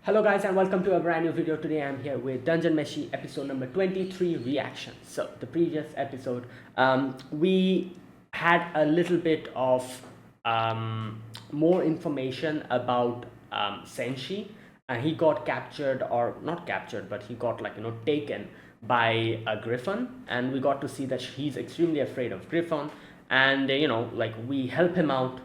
Hello guys and welcome to a brand new video. Today I'm here with Dungeon Meshi episode number 23 reaction. So the previous episode we had a little bit of more information about Senshi, and he got captured, or not captured, but he got taken by a griffin, and we got to see that he's extremely afraid of griffin. And we help him out,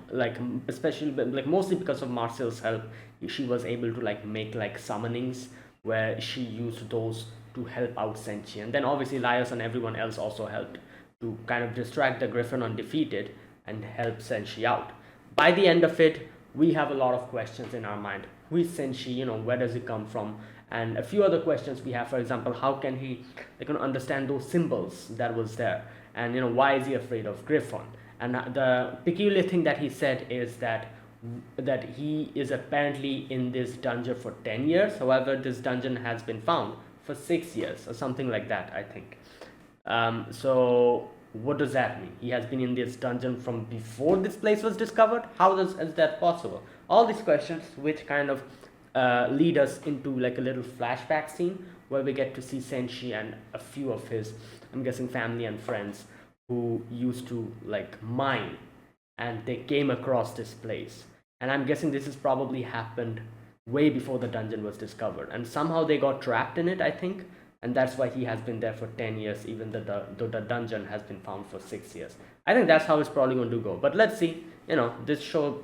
especially mostly because of Marcel's help. She was able to make summonings where she used those to help out Senchi, and then obviously Laios and everyone else also helped to kind of distract the griffin undefeated and help Senshi out. By the end of it, we have a lot of questions in our mind. Who is Senshi? Where does he come from? And a few other questions we have. For example, how can he understand those symbols that was there? And why is he afraid of griffin? And the peculiar thing that he said is that he is apparently in this dungeon for 10 years. However, this dungeon has been found for 6 years or something like that, I think. So what does that mean? He has been in this dungeon from before this place was discovered? Is that possible? All these questions which kind of lead us into a little flashback scene where we get to see Senshi and a few of his, I'm guessing, family and friends who used to mine, and they came across this place. And I'm guessing this has probably happened way before the dungeon was discovered, and somehow they got trapped in it, I think, and that's why he has been there for 10 years, even though the dungeon has been found for 6 years. I think that's how it's probably going to go. But let's see. This show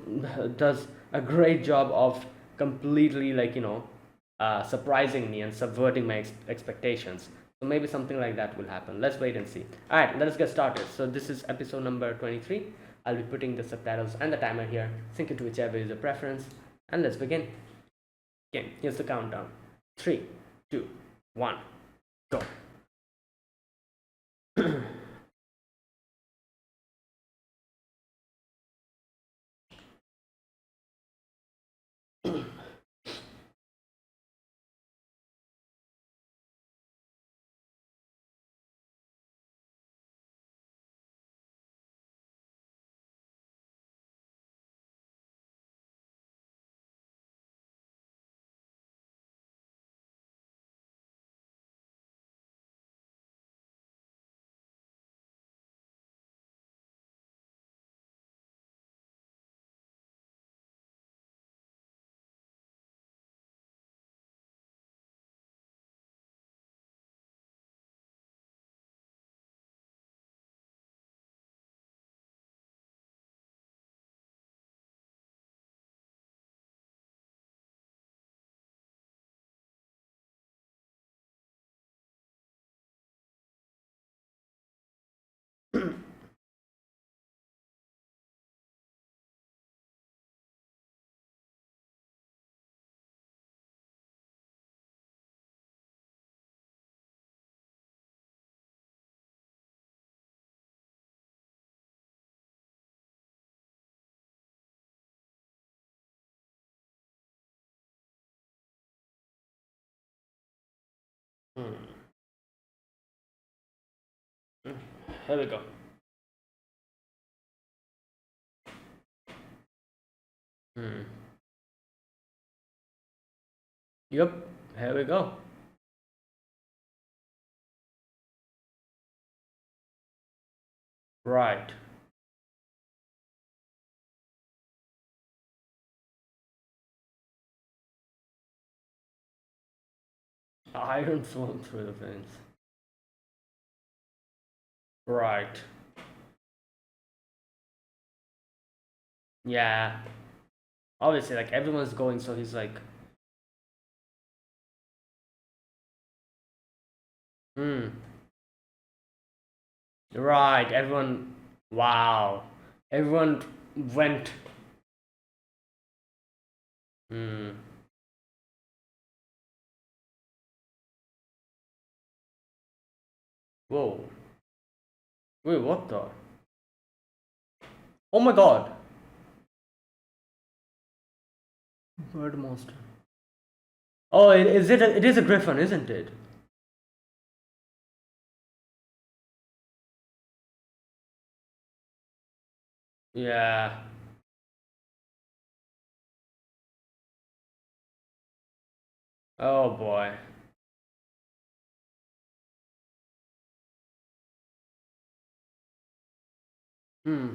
does a great job of completely surprising me and subverting my expectations. So maybe something like that will happen. Let's wait and see. All right, let us get started. So this is episode number 23. I'll be putting the subtitles and the timer here. Sync it to whichever is your preference. And let's begin. Okay, here's the countdown. 3, 2, 1, go. Here we go. Hmm. Yep, here we go. Right. Iron flown through the veins. Right. Yeah. Obviously, everyone's going, so he's like, hmm. Right. Everyone. Wow. Everyone went. Hmm. Whoa. Wait, what the? Oh my god. Bird monster. Oh, it is a griffin, isn't it? Yeah. Oh boy. Hmm.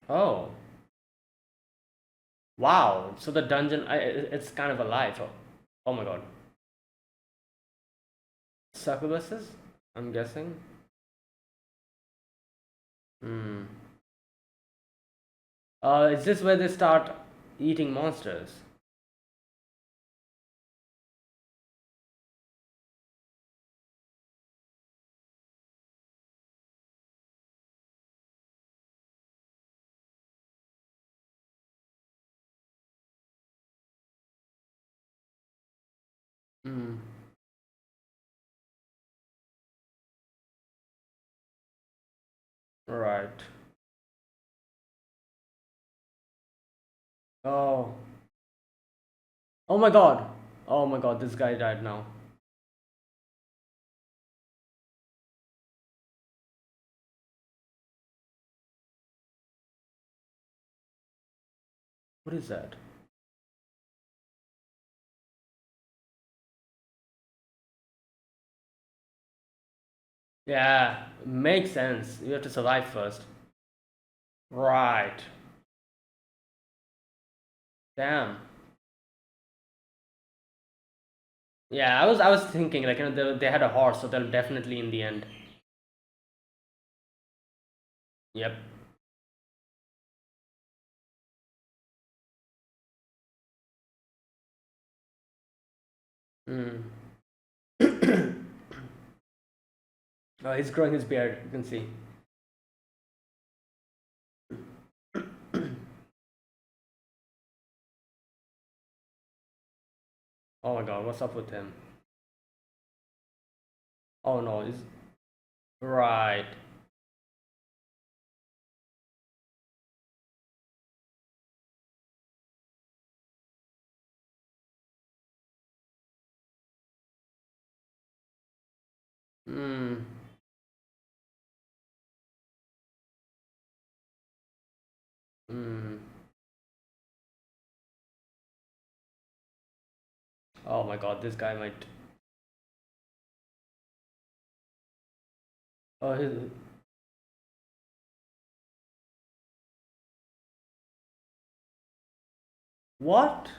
Oh. Wow. So the dungeon, it's kind of alive. Oh, oh my god. Succubuses? I'm guessing. Hmm. Is this where they start eating monsters? Hmm. Right. Oh. Oh my god. Oh my god, this guy died now. What is that? Yeah, makes sense. You have to survive first. Right. Damn. Yeah, I was thinking like they had a horse, so they'll definitely in the end. Yep. Mm. Oh, he's growing his beard. You can see. Oh my god, what's up with him? Oh no, he's right. Hmm. Hmm. Oh my god, this guy might. Oh, what?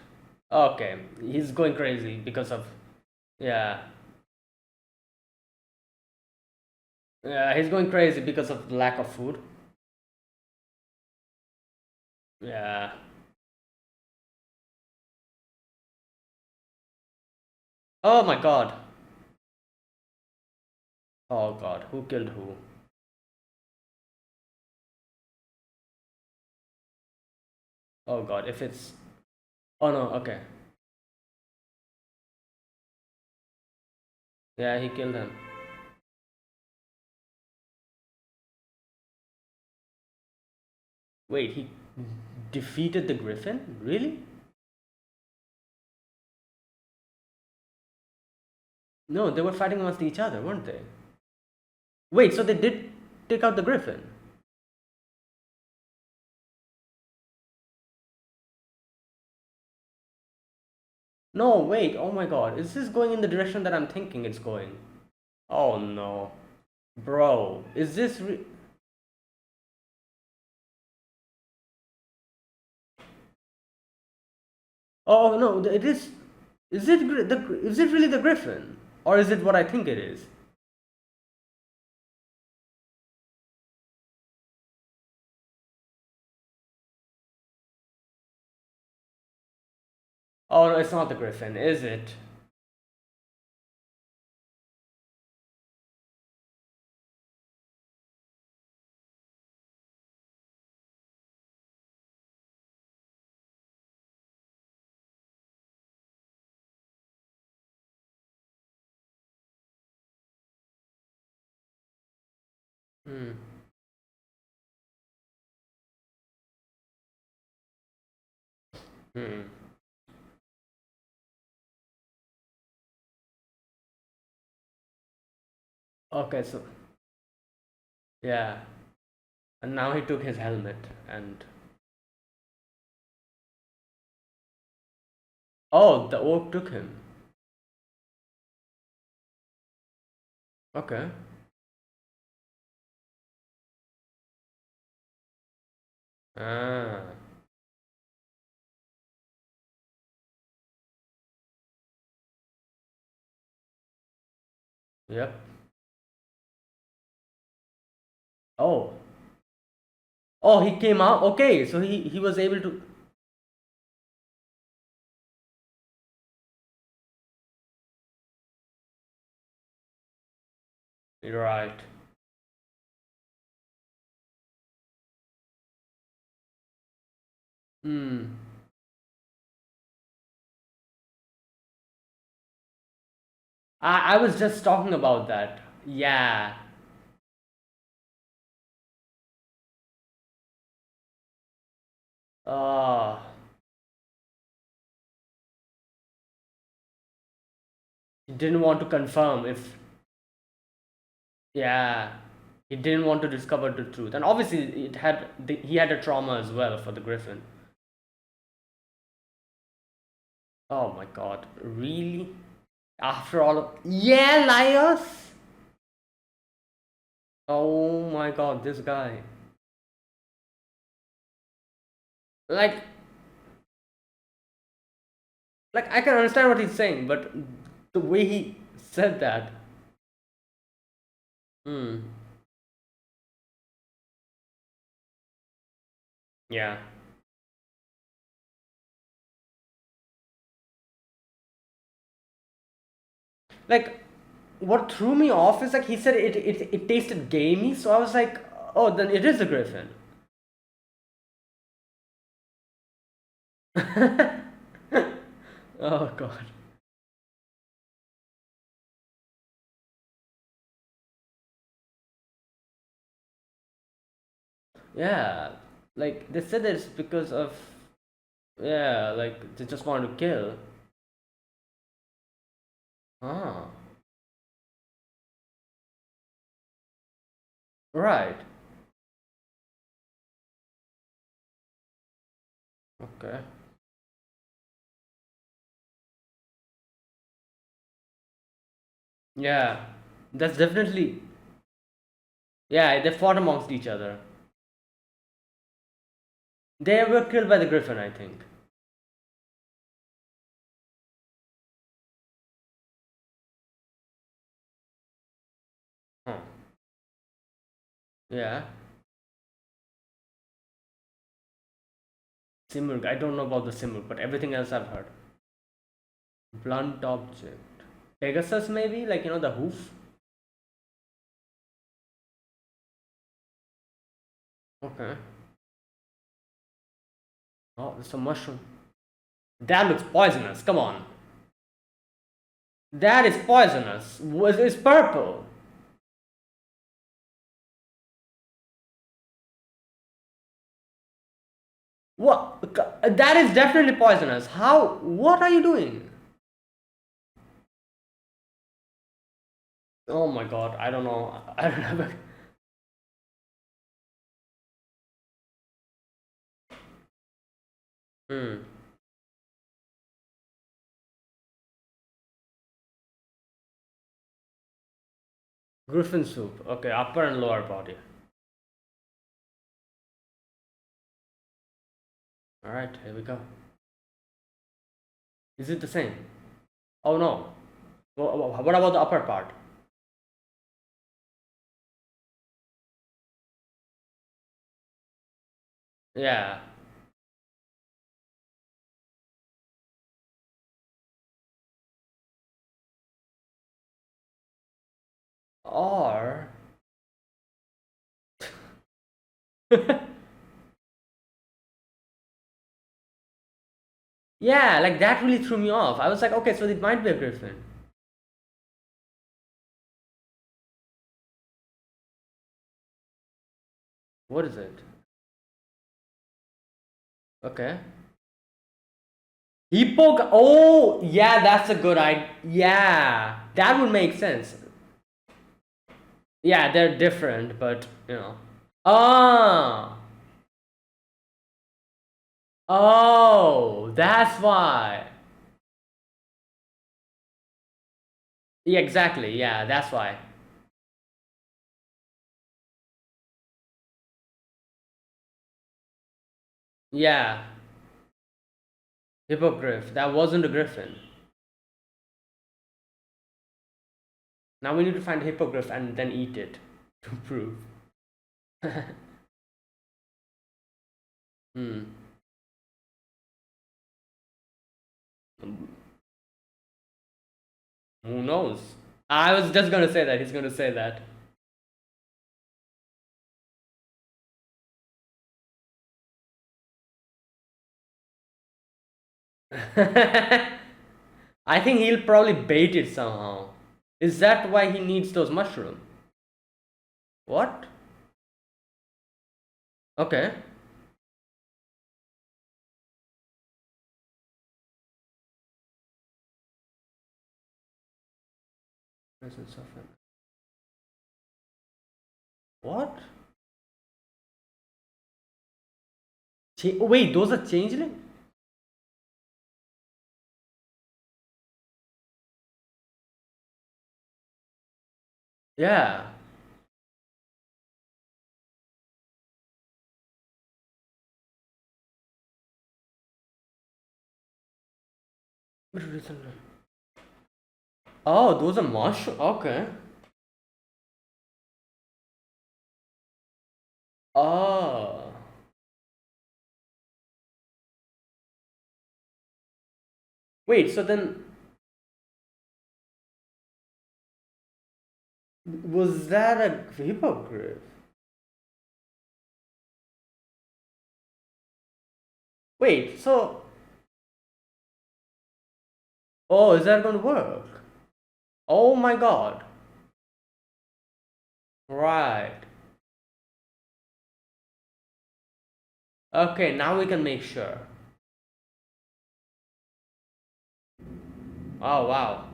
Okay, he's going crazy because of yeah, yeah. He's going crazy because of lack of food. Yeah. Oh my god. Oh god, who killed who? Oh god, if it's. Oh no, okay. Yeah, he killed him. Wait, he defeated the griffin? Really? No, they were fighting amongst each other, weren't they? Wait, so they did take out the griffin? No, wait, oh my god. Is this going in the direction that I'm thinking it's going? Oh no. Bro, is this Oh no, it is. Is it is it really the griffin? Or is it what I think it is? Oh no, it's not the griffin, is it? Hmm. Hmm. Okay, so yeah. And now he took his helmet and oh, the orc took him. Okay. Ah. Yep. Oh. Oh, he came out. Okay, so he was able to. You're right. Hmm. I was just talking about that. Yeah. Oh. He didn't want to confirm if. Yeah. He didn't want to discover the truth, and obviously he had a trauma as well for the griffin. Oh my god, really? After all of yeah, liars. Oh my god, this guy. Like, I can understand what he's saying, but the way he said that. Hmm. Yeah. Like, what threw me off is like he said it tasted gamey, so I was like, oh, then it is a griffin. Oh god. Yeah. Like they said it's because of yeah, like they just want to kill. Ah. Right. Okay. Yeah. That's definitely yeah, they fought amongst each other. They were killed by the griffin, I think. Huh. Yeah. Simurg. I don't know about the Simurg, but everything else I've heard. Blunt object. Pegasus, maybe? Like, the hoof? Okay. Oh, it's a mushroom. That looks poisonous. Come on. That is poisonous. It's purple. What? That is definitely poisonous. How? What are you doing? Oh my god. I don't know. I don't know. Hmm. Griffin soup. Okay, upper and lower body. Alright, here we go. Is it the same? Oh no. What about the upper part? Yeah. Or. Yeah, like that really threw me off. I was like, okay, so it might be a griffin. What is it? Okay. Hippo. Oh, yeah, that's a good idea. Yeah, that would make sense. Yeah, they're different, but. Ah. Oh, that's why. Yeah, exactly. Yeah, that's why. Yeah. Hippogriff. That wasn't a griffin. Now we need to find a hippogriff and then eat it to prove. Hmm. Who knows? I was just gonna say that. He's gonna say that. I think he'll probably bait it somehow. Is that why he needs those mushrooms? What? Okay. Presence of what? Wait, those are changeling? Yeah. Oh, those are mushrooms. Okay. Oh. Wait, so then was that a hippogriff? Wait, so oh, is that gonna work? Oh my god. Right. Okay, now we can make sure. Oh wow.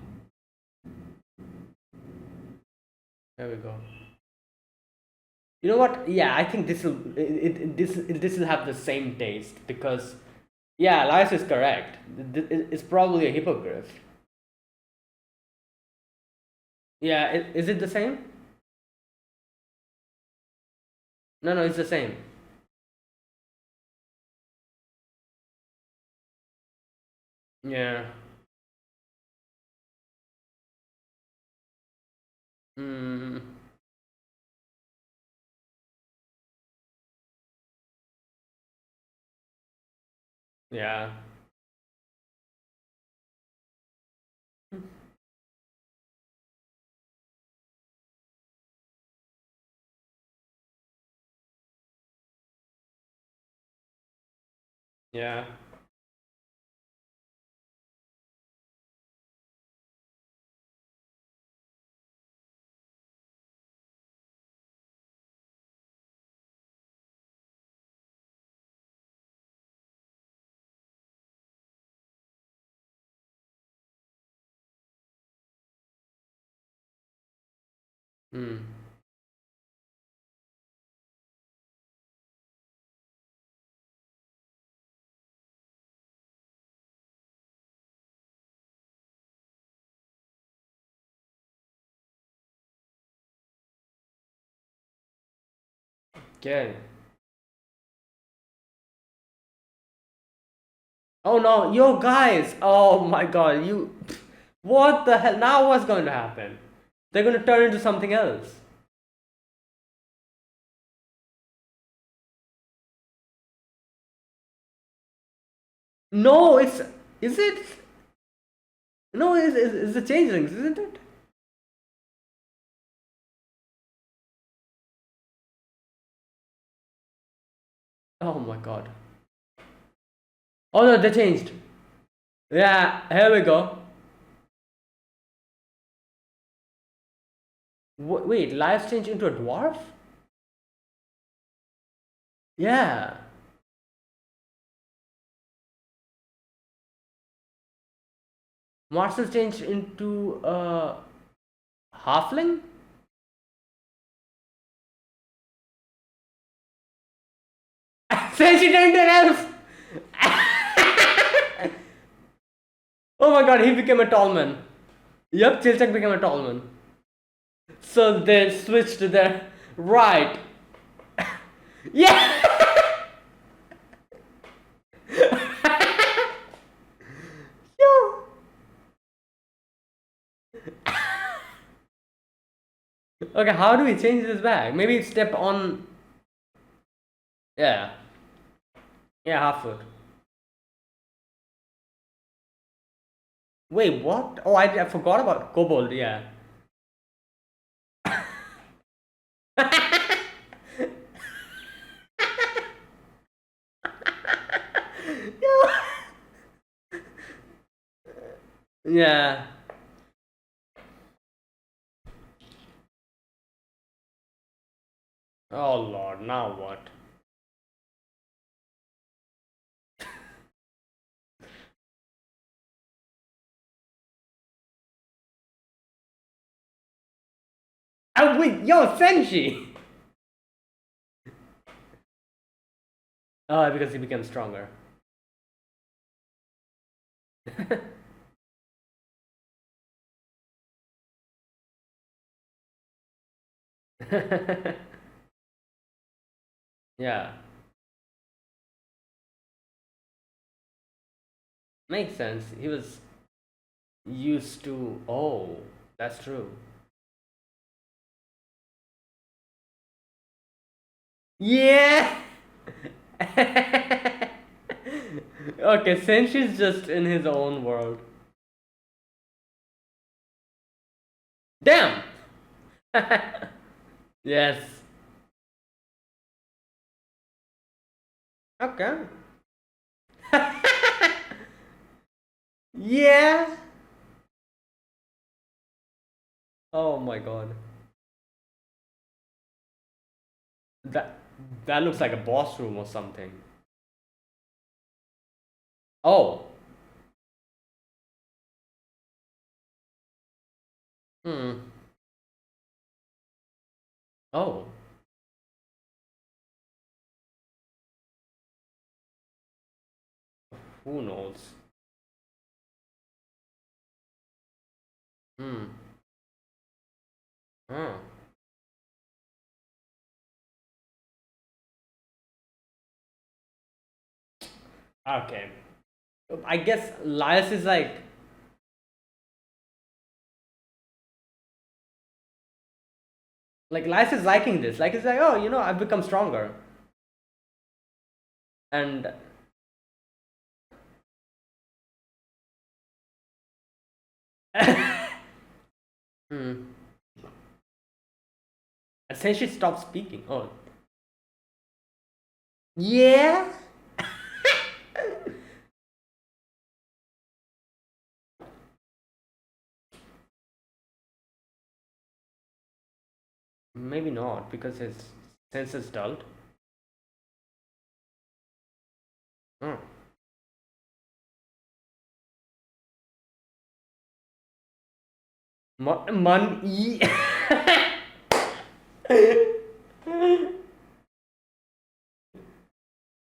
There we go. You know what? Yeah, I think this will have the same taste because yeah, Elias is correct. It's probably a hippogriff. Yeah, is it the same? No, no, it's the same. Yeah. Mm, yeah. Yeah. Mm. Okay. Oh no, yo guys! Oh my god, you. What the hell? Now what's going to happen? They're going to turn into something else. No, it's. Is it? No, it's the changelings, isn't it? Oh my god. Oh no, they changed. Yeah, here we go. Wait, lives change into a dwarf? Yeah. Marcel changed into a halfling? Senshi turned into an elf! Oh my god, he became a tall man. Yep, Chilchak became a tall man. So they switched to their right. Yeah! Yo! Okay, how do we change this back? Maybe step on. Yeah. Yeah, half foot. Wait, what? Oh, I forgot about kobold, yeah. Yeah. Oh lord, now what? Oh wait, yo, Senshi! Oh, because he became stronger. Yeah. Makes sense. He was used to. Oh, that's true. Yeah! Okay, Senshi's just in his own world. Damn! Yes. Okay. Yeah! Oh my god. That that looks like a boss room or something. Oh. Hmm. Oh. Who knows? Hmm. Hmm. Okay. I guess Laius is like Laius is liking this. Like it's like, oh, I've become stronger. And hmm. And since she stopped speaking. Oh. Yeah. Maybe not, because his senses dulled. Hmm. Man E.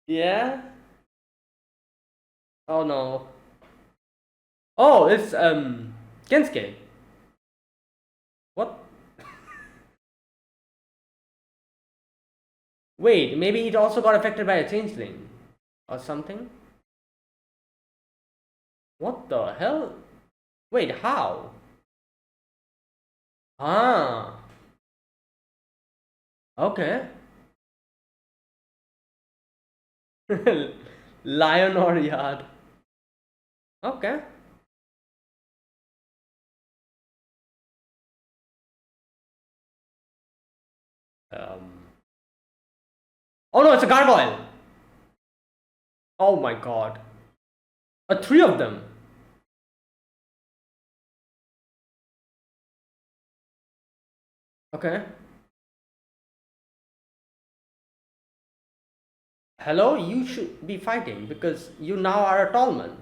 Yeah. Oh no. Oh, it's Kensuke. What? Wait, maybe it also got affected by a changeling or something? What the hell? Wait, how? Ah, okay. Lion or yard. Okay. Um. Oh no, it's a gargoyle. Oh my god. Three of them. Okay. Hello, you should be fighting because you now are a tall man.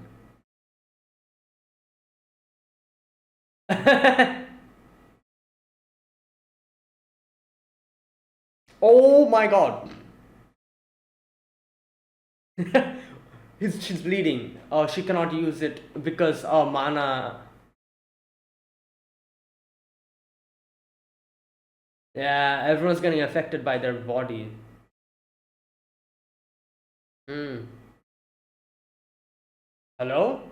Oh my god. She's bleeding. Oh, she cannot use it because oh mana. Yeah, everyone's getting affected by their body. Hmm. Hello?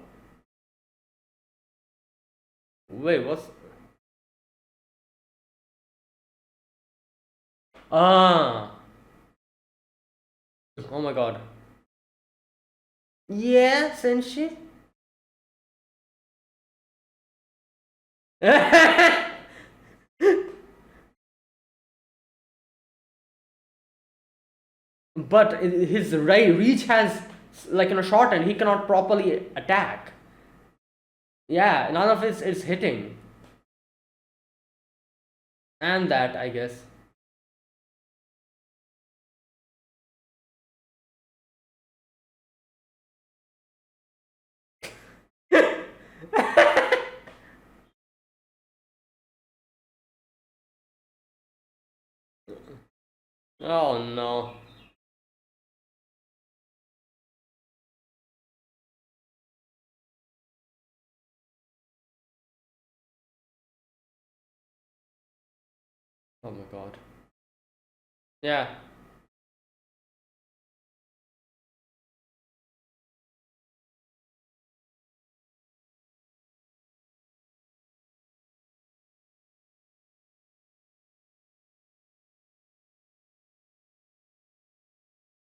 Wait, what's ah? Oh my god. Yeah, Senshi. But his reach has like in a short and he cannot properly attack. Yeah, none of it is hitting. And that, I guess. Oh no. Oh my god. Yeah.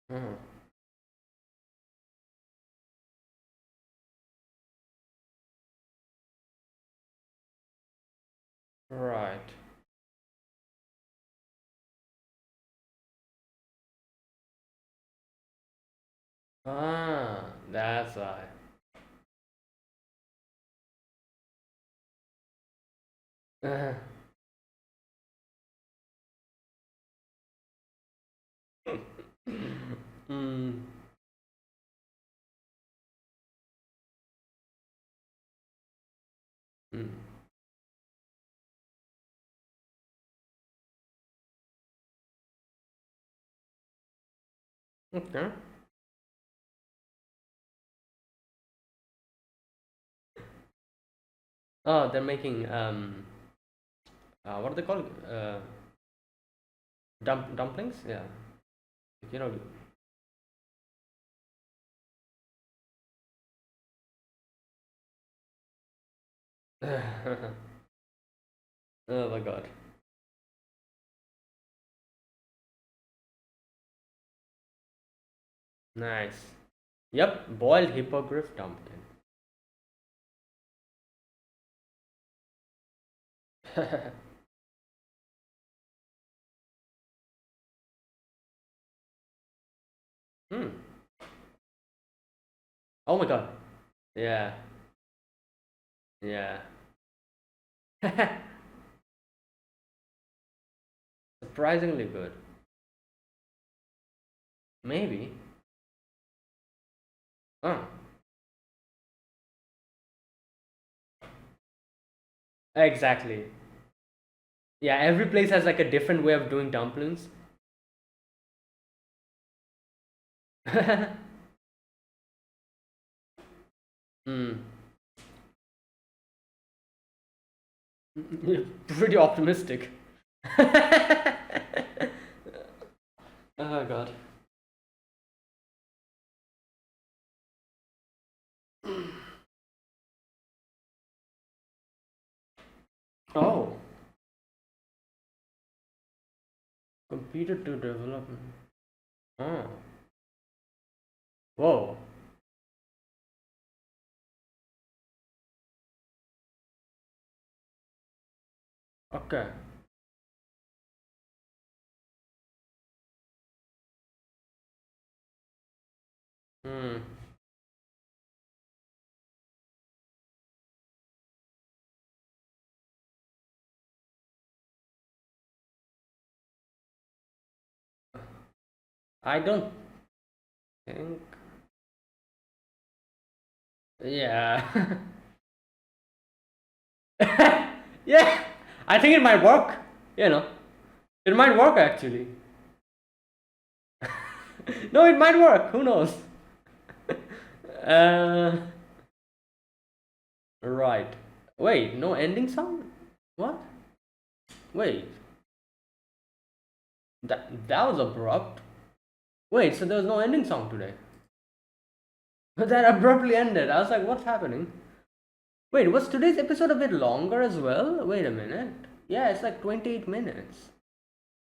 Mhm. Right. Ah, that's why. Mm, mm. Okay. Oh, they're making what are they called? Dumplings? Yeah. You know. Oh my god. Nice. Yep, boiled hippogriff dumpling. Hmm. Oh my god. Yeah. Yeah. Surprisingly good. Maybe. Oh. Exactly. Yeah, every place has like a different way of doing dumplings. Hmm. You're pretty optimistic. Oh god. Oh, competed to development. Oh, whoa. Okay. Hmm. I don't think. Yeah. Yeah. I think it might work. You know, it might work actually. No, it might work. Who knows? uh, right. Wait, no ending song? What? Wait, that was abrupt. Wait, so there was no ending song today? But that abruptly ended. I was like, what's happening? Wait, was today's episode a bit longer as well? Wait a minute. Yeah, it's like 28 minutes.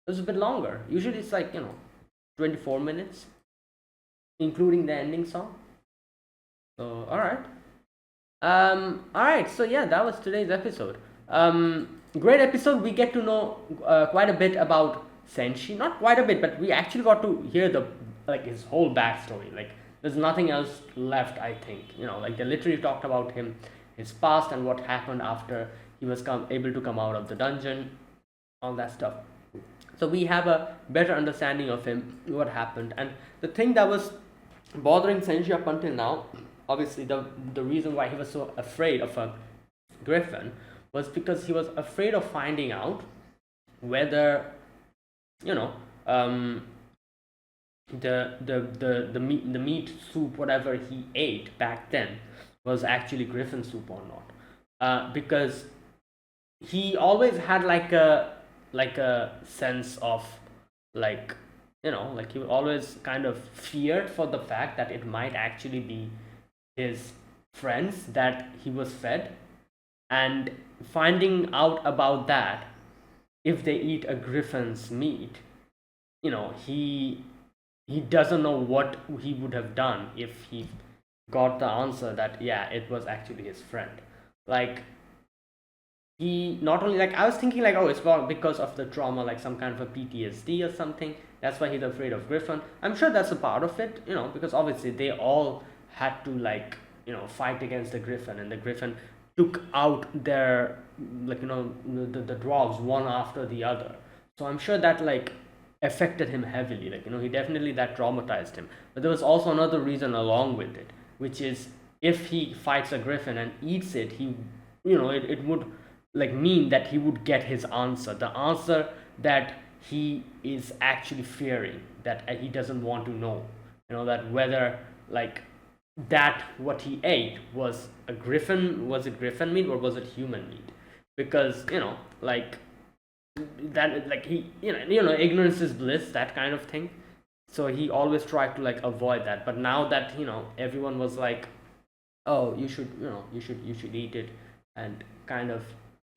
It was a bit longer. Usually it's like, 24 minutes, including the ending song. So, alright. Alright, so yeah, that was today's episode. Great episode. We get to know quite a bit about Senshi. Not quite a bit, but we actually got to hear his whole backstory. Like, there's nothing else left, I think. Like they literally talked about him, his past, and what happened after he was able to come out of the dungeon, all that stuff. So we have a better understanding of him, what happened, and the thing that was bothering Senshi up until now, obviously the reason why he was so afraid of a griffin was because he was afraid of finding out whether um, the meat soup, whatever he ate back then, was actually griffin soup or not, because he always had like a sense of, like like he always kind of feared for the fact that it might actually be his friends that he was fed, and finding out about that, if they eat a griffin's meat, he doesn't know what he would have done if he got the answer that yeah, it was actually his friend. Like, he not only, like, I was thinking like, oh, it's because of the trauma, like some kind of a PTSD or something, that's why he's afraid of griffin. I'm sure that's a part of it, because obviously they all had to, like, fight against the griffin, and the griffin took out their, like, the dwarves one after the other. So I'm sure that, like, affected him heavily, like, he definitely, that traumatized him. But there was also another reason along with it, which is, if he fights a griffin and eats it, it would, like, mean that he would get his answer, the answer that he is actually fearing, that he doesn't want to know, that whether, like, that what he ate was it griffin meat or was it human meat, because like, that, like, he, ignorance is bliss, that kind of thing. So he always tried to, like, avoid that. But now that everyone was like, oh, you should eat it, and kind of,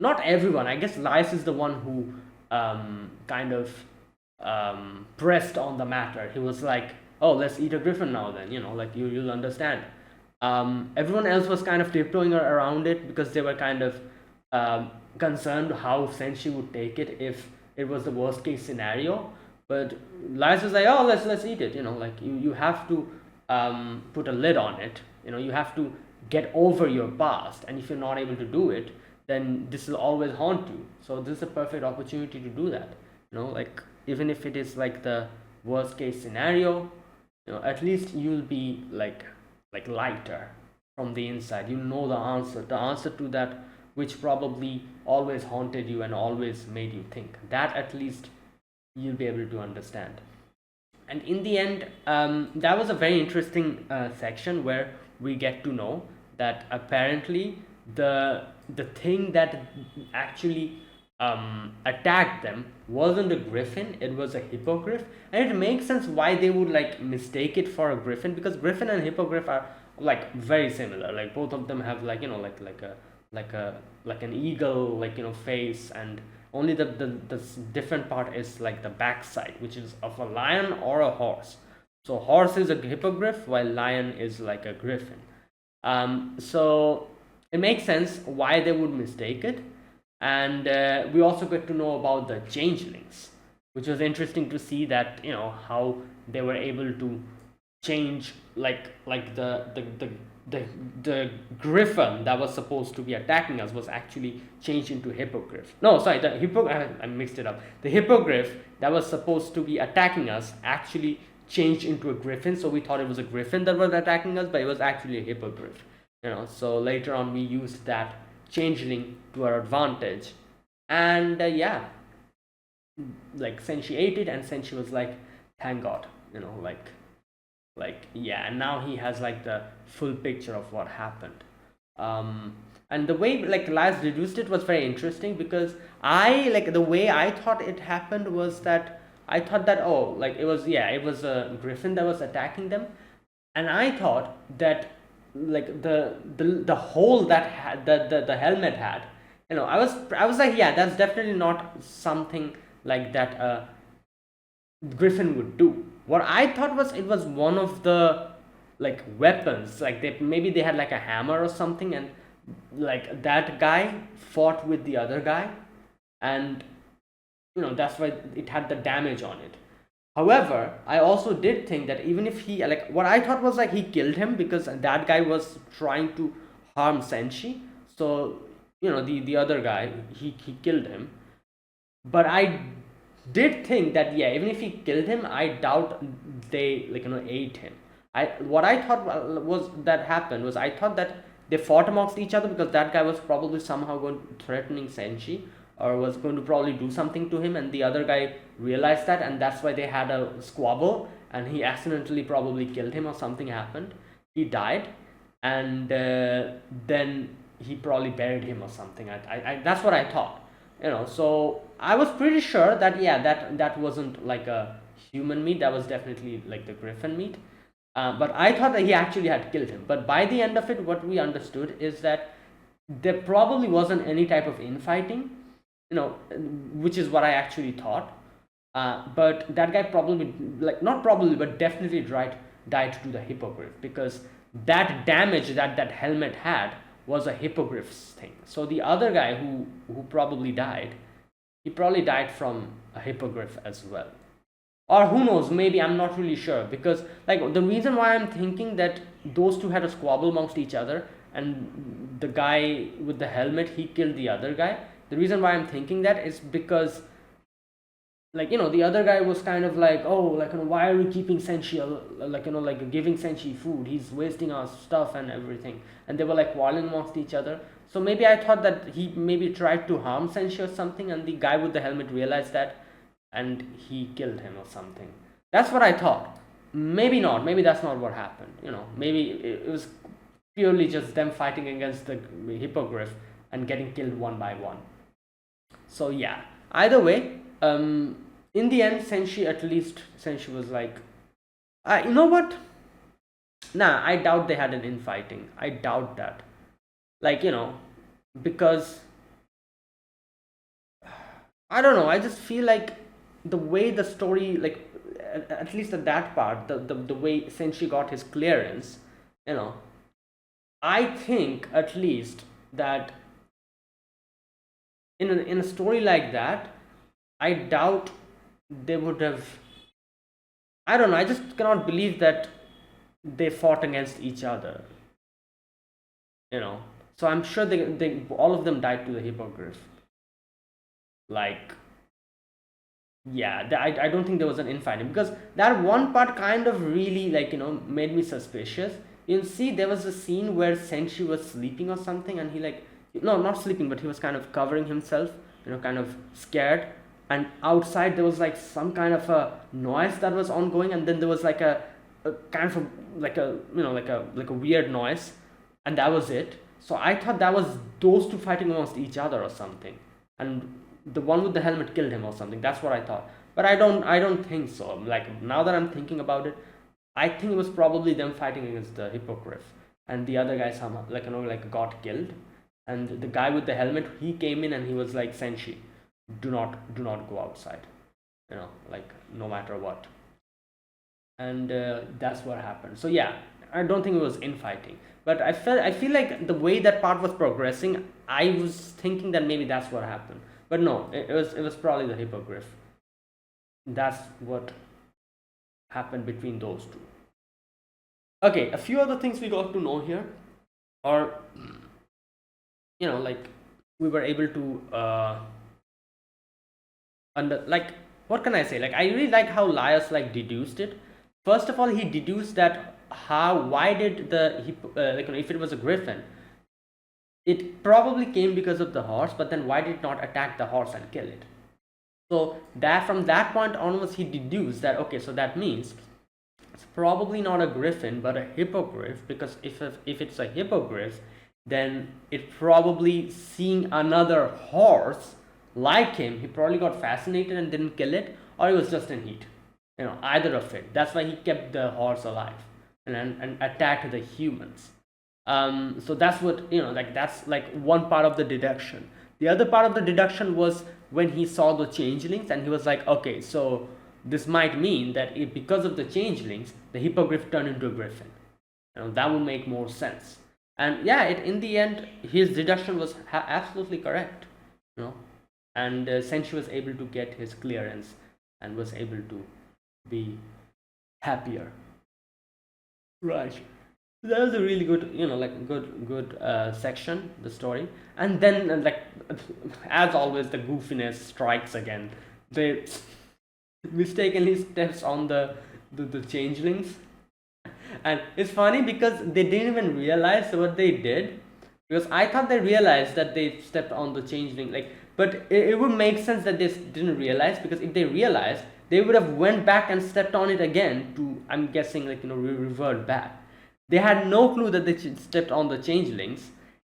not everyone, I guess Lice is the one who kind of pressed on the matter. He was like, oh, let's eat a griffin now then, like, you'll understand. Everyone else was kind of tiptoeing around it, because they were kind of concerned how Senshi would take it if it was the worst case scenario. But Lice was like, oh, let's eat it, like, you have to put a lid on it, you have to get over your past, and if you're not able to do it, then this will always haunt you. So this is a perfect opportunity to do that, like, even if it is like the worst case scenario, at least you'll be like lighter from the inside. You know the answer to that, which probably always haunted you and always made you think, that at least you'll be able to understand. And in the end, that was a very interesting section where we get to know that apparently the thing that actually attacked them wasn't a griffin, it was a hippogriff. And it makes sense why they would, like, mistake it for a griffin, because griffin and hippogriff are, like, very similar. Like, both of them have, like, like an eagle, like, face, and only the different part is, like, the backside, which is of a lion or a horse. So horse is a hippogriff, while lion is like a griffin. So it makes sense why they would mistake it. And we also get to know about the changelings, which was interesting to see that, how they were able to change, like the griffin that was supposed to be attacking us was actually changed into hippogriff. No, sorry, I mixed it up. The hippogriff that was supposed to be attacking us actually changed into a griffin, so we thought it was a griffin that was attacking us, but it was actually a hippogriff. So later on we used that changeling to our advantage. And yeah, like, Senshi ate it, and Senshi was like, thank God, like, Like, yeah, and now he has like the full picture of what happened. And the way like Elias reduced it was very interesting, because I like the way I thought it happened was that I thought that, oh, like it was, yeah, it was a griffin that was attacking them, and I thought that like the hole that had the helmet had, I was like, yeah, that's definitely not something like that Griffin would do. What I thought was it was one of the like weapons, like maybe they had like a hammer or something, and like that guy fought with the other guy, and that's why it had the damage on it. However, I also did think that even if he, like, what I thought was like he killed him because that guy was trying to harm Senshi. So, the other guy, he killed him. But I did think that, yeah, even if he killed him, I doubt they, like, ate him. What I thought was that happened was I thought that they fought amongst each other because that guy was probably somehow going threatening Senshi, or was going to probably do something to him, and the other guy realized that, and that's why they had a squabble, and he accidentally probably killed him, or something happened. He died, and then he probably buried him or something. That's what I thought. So I was pretty sure that, yeah, that wasn't like a human meat. That was definitely like the griffin meat. But I thought that he actually had killed him. But by the end of it, what we understood is that there probably wasn't any type of infighting, which is what I actually thought. But that guy probably, like, not probably, but definitely died to the hippogriff, because that damage that helmet had was a hippogriff's thing. So the other guy who probably died, he probably died from a hippogriff as well. Or who knows, maybe, I'm not really sure, because like the reason why I'm thinking that those two had a squabble amongst each other, and the guy with the helmet, he killed the other guy. The reason why I'm thinking that is because, like, the other guy was kind of like, oh, like, why are we keeping Senshi, like, like giving Senshi food, he's wasting our stuff and everything, and they were like quarreling amongst each other. So maybe I thought that he maybe tried to harm Senshi or something, and the guy with the helmet realized that, and he killed him or something. That's what I thought. Maybe not, maybe that's not what happened. Maybe it was purely just them fighting against the hippogriff and getting killed one by one. So yeah, either way, in the end, Senshi was like, you know what, nah, I doubt they had an infighting. I doubt that. Like, because I don't know, I just feel like the way the story, like, at least at that part, the way Senshi got his clearance, you know I think at least that in a story like that, I doubt they would have. I don't know. I just cannot believe that they fought against each other. So I'm sure they all of them died to the hippogriff. Like, yeah, I don't think there was an infighting, because that one part kind of really, like, made me suspicious. You'll see there was a scene where Senshi was sleeping or something, and he, like, no, not sleeping, but he was kind of covering himself, kind of scared. And outside there was like some kind of a noise that was ongoing, and then there was like a kind of like a like a weird noise, and that was it. So I thought that was those two fighting amongst each other or something, and the one with the helmet killed him or something. That's what I thought, but I don't think so. Like, now that I'm thinking about it, I think it was probably them fighting against the hippogriff, and the other guy somehow, like, got killed, and the guy with the helmet, he came in and he was like, Senshi, do not go outside, like, no matter what. And that's what happened. So yeah, I don't think it was infighting, but I feel like the way that part was progressing, I was thinking that maybe that's what happened. But no, it was probably the hippogriff. That's what happened between those two. Okay, a few other things we got to know here, or like, we were able to like, what can I say, like, I really like how Laios, like, deduced it. First of all, he deduced that why did the if it was a griffin, it probably came because of the horse, but then why did it not attack the horse and kill it? So that from that point onwards, he deduced that, okay, so that means probably not a griffin but a hippogriff, because if it's a hippogriff, then it probably seeing another horse like him, he probably got fascinated and didn't kill it, or he was just in heat. Either of it. That's why he kept the horse alive and attacked the humans. So that's what, that's like one part of the deduction. The other part of the deduction was when he saw the changelings, and he was like, okay, so this might mean that because of the changelings, the hippogriff turned into a griffin. That would make more sense. And yeah, in the end, his deduction was absolutely correct. And Senshi was able to get his clearance and was able to be happier. Right. That was a really good, good section, the story. And then, as always, the goofiness strikes again. They mistakenly steps on the changelings. And it's funny because they didn't even realize what they did. Because I thought they realized that they stepped on the changeling. But it would make sense that they didn't realize, because if they realized, they would have went back and stepped on it again to, I'm guessing, revert back. They had no clue that they stepped on the changelings,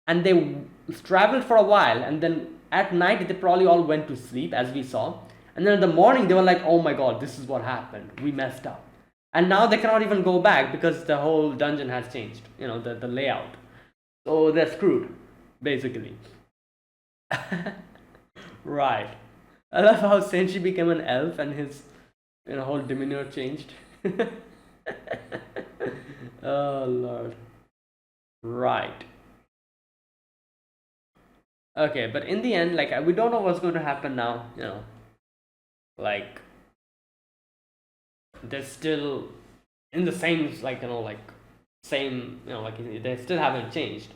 and they traveled for a while, and then at night they probably all went to sleep, as we saw, and then in the morning they were like, oh my god, this is what happened, we messed up. And now they cannot even go back because the whole dungeon has changed, the layout. So they're screwed, basically. Right. I love how Senshi became an elf and his whole demeanor changed. Oh lord. Right. Okay, but in the end, we don't know what's going to happen now. They're still in the same, same, they still haven't changed.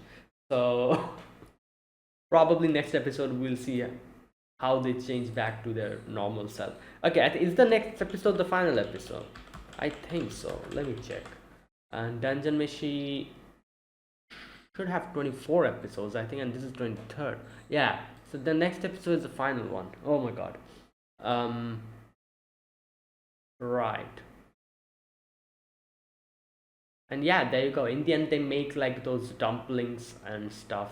So probably next episode we'll see how they change back to their normal self. Okay, is the next episode the final episode? I think so. Let me check. And Dungeon Meshi should have 24 episodes, I think, and this is 23rd. Yeah, so the next episode is the final one. Oh my god. Right. And yeah, there you go. In the end, they make those dumplings and stuff,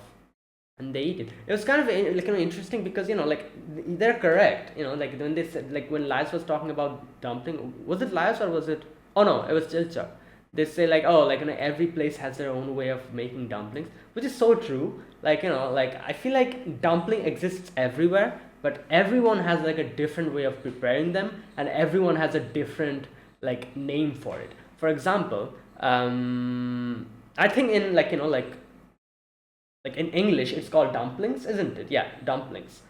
and they eat it. It was kind of interesting because they're correct. When they said, when Lias was talking about dumpling, was it Lias or was it? Oh no, it was Chilcha. They say every place has their own way of making dumplings, which is so true. I feel like dumpling exists everywhere, but everyone has a different way of preparing them, and everyone has a different name for it. For example, I think in in English it's called dumplings, isn't it? Yeah, dumplings.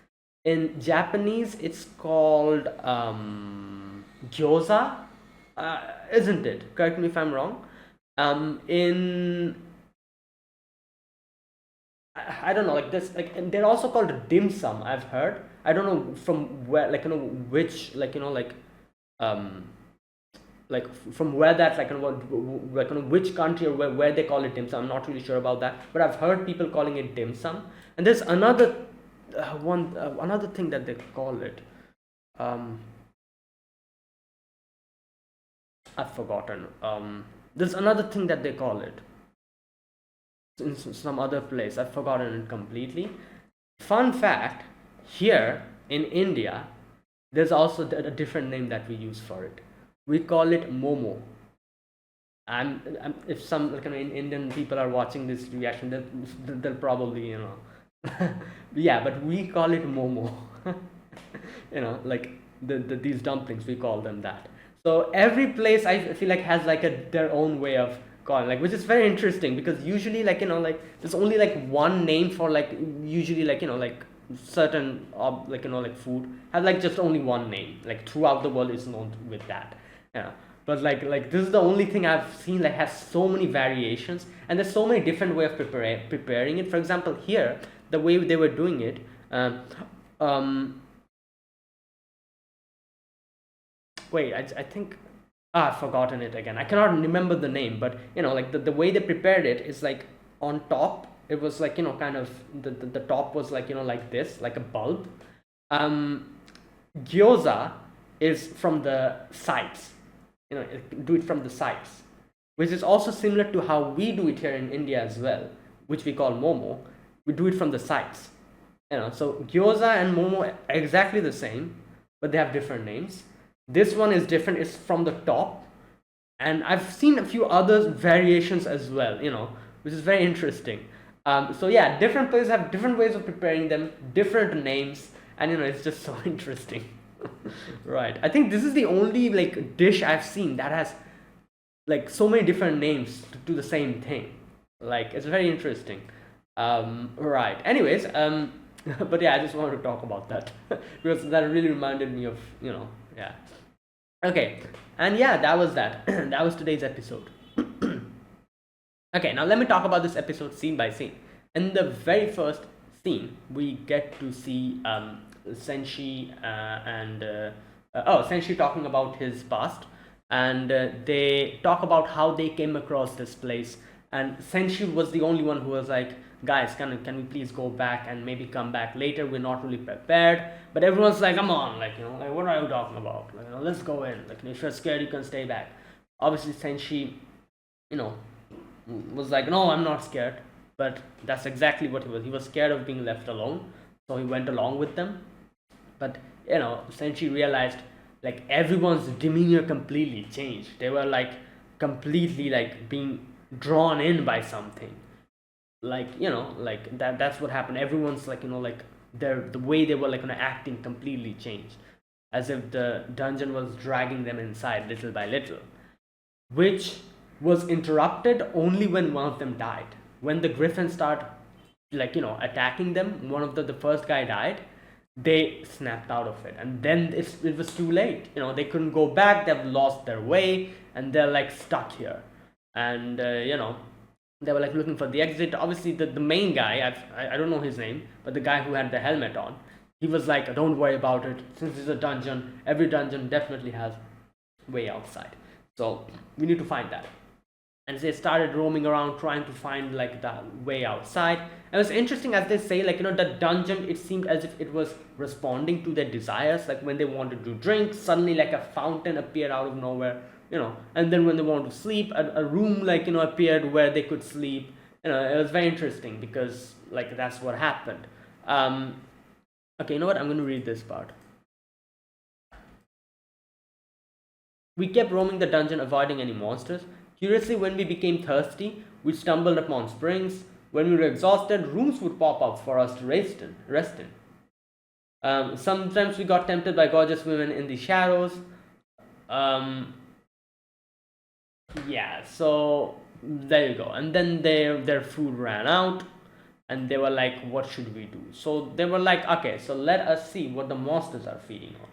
In Japanese it's called gyoza, isn't it? Correct me if I'm wrong. In I don't know, this and they're also called dim sum, I've heard. I don't know from where, which from where that's which country or where they call it dim sum. I'm not really sure about that, but I've heard people calling it dim sum. And there's another another thing that they call it. I've forgotten. There's another thing that they call it in some other place. I've forgotten it completely. Fun fact: here in India, there's also a different name that we use for it. We call it momo. And if some Indian people are watching this reaction, they'll probably yeah, but we call it momo. These dumplings, we call them that. So every place I feel has their own way of calling, which is very interesting, because usually there's only one name for usually certain food has just only one name, throughout the world is known with that. Yeah, but this is the only thing I've seen has so many variations, and there's so many different way of preparing it. For example, here the way they were doing it, wait, I think I've forgotten it again. I cannot remember the name, but the way they prepared it is on top it was kind of the top was this, like a bulb. Gyoza is from the sides, do it from the sides, which is also similar to how we do it here in India as well, which we call momo. We do it from the sides. So gyoza and momo are exactly the same, but they have different names. This one is different, it's from the top. And I've seen a few other variations as well, which is very interesting. So yeah, different places have different ways of preparing them, different names, and it's just so interesting. Right. I think this is the only like dish I've seen that has like so many different names to do the same thing. Like it's very interesting. Right. Anyways, but yeah, I just wanted to talk about that because that really reminded me of yeah. Okay, and yeah, that was that. That was today's episode. Okay, now let me talk about this episode scene by scene. In the very first scene, we get to see Senshi Senshi talking about his past, and they talk about how they came across this place. And Senshi was the only one who was like, guys, can we please go back and maybe come back later? We're not really prepared. But everyone's like, come on, like what are you talking about? Like, let's go in. Like if you're scared, you can stay back. Obviously, Senshi, was like, no, I'm not scared. But that's exactly what he was. He was scared of being left alone, so he went along with them. But Senshi realized like everyone's demeanor completely changed. They were like completely like being drawn in by something. Like like that's what happened. Everyone's like like the way they were like acting completely changed, as if the dungeon was dragging them inside little by little, which was interrupted only when one of them died. When the griffins start like attacking them, one of the first guy died. They snapped out of it, and then it was too late. They couldn't go back. They've lost their way, and they're like stuck here. And they were like looking for the exit. Obviously, the main guy, I don't know his name, but the guy who had the helmet on, he was like, don't worry about it. Since it's a dungeon, every dungeon definitely has way outside. So we need to find that. And they started roaming around trying to find like the way outside. And it's interesting, as they say, like the dungeon, it seemed as if it was responding to their desires. Like when they wanted to drink, suddenly like a fountain appeared out of nowhere. And then when they wanted to sleep, a room like appeared where they could sleep. It was very interesting because like that's what happened. Okay, you know what, I'm going to read this part. We kept roaming the dungeon, avoiding any monsters. Curiously, when we became thirsty, we stumbled upon springs. When we were exhausted, rooms would pop up for us to rest in. Sometimes we got tempted by gorgeous women in the shadows. Yeah, so there you go. And then their food ran out, and they were like, what should we do? So they were like, okay, so let us see what the monsters are feeding on.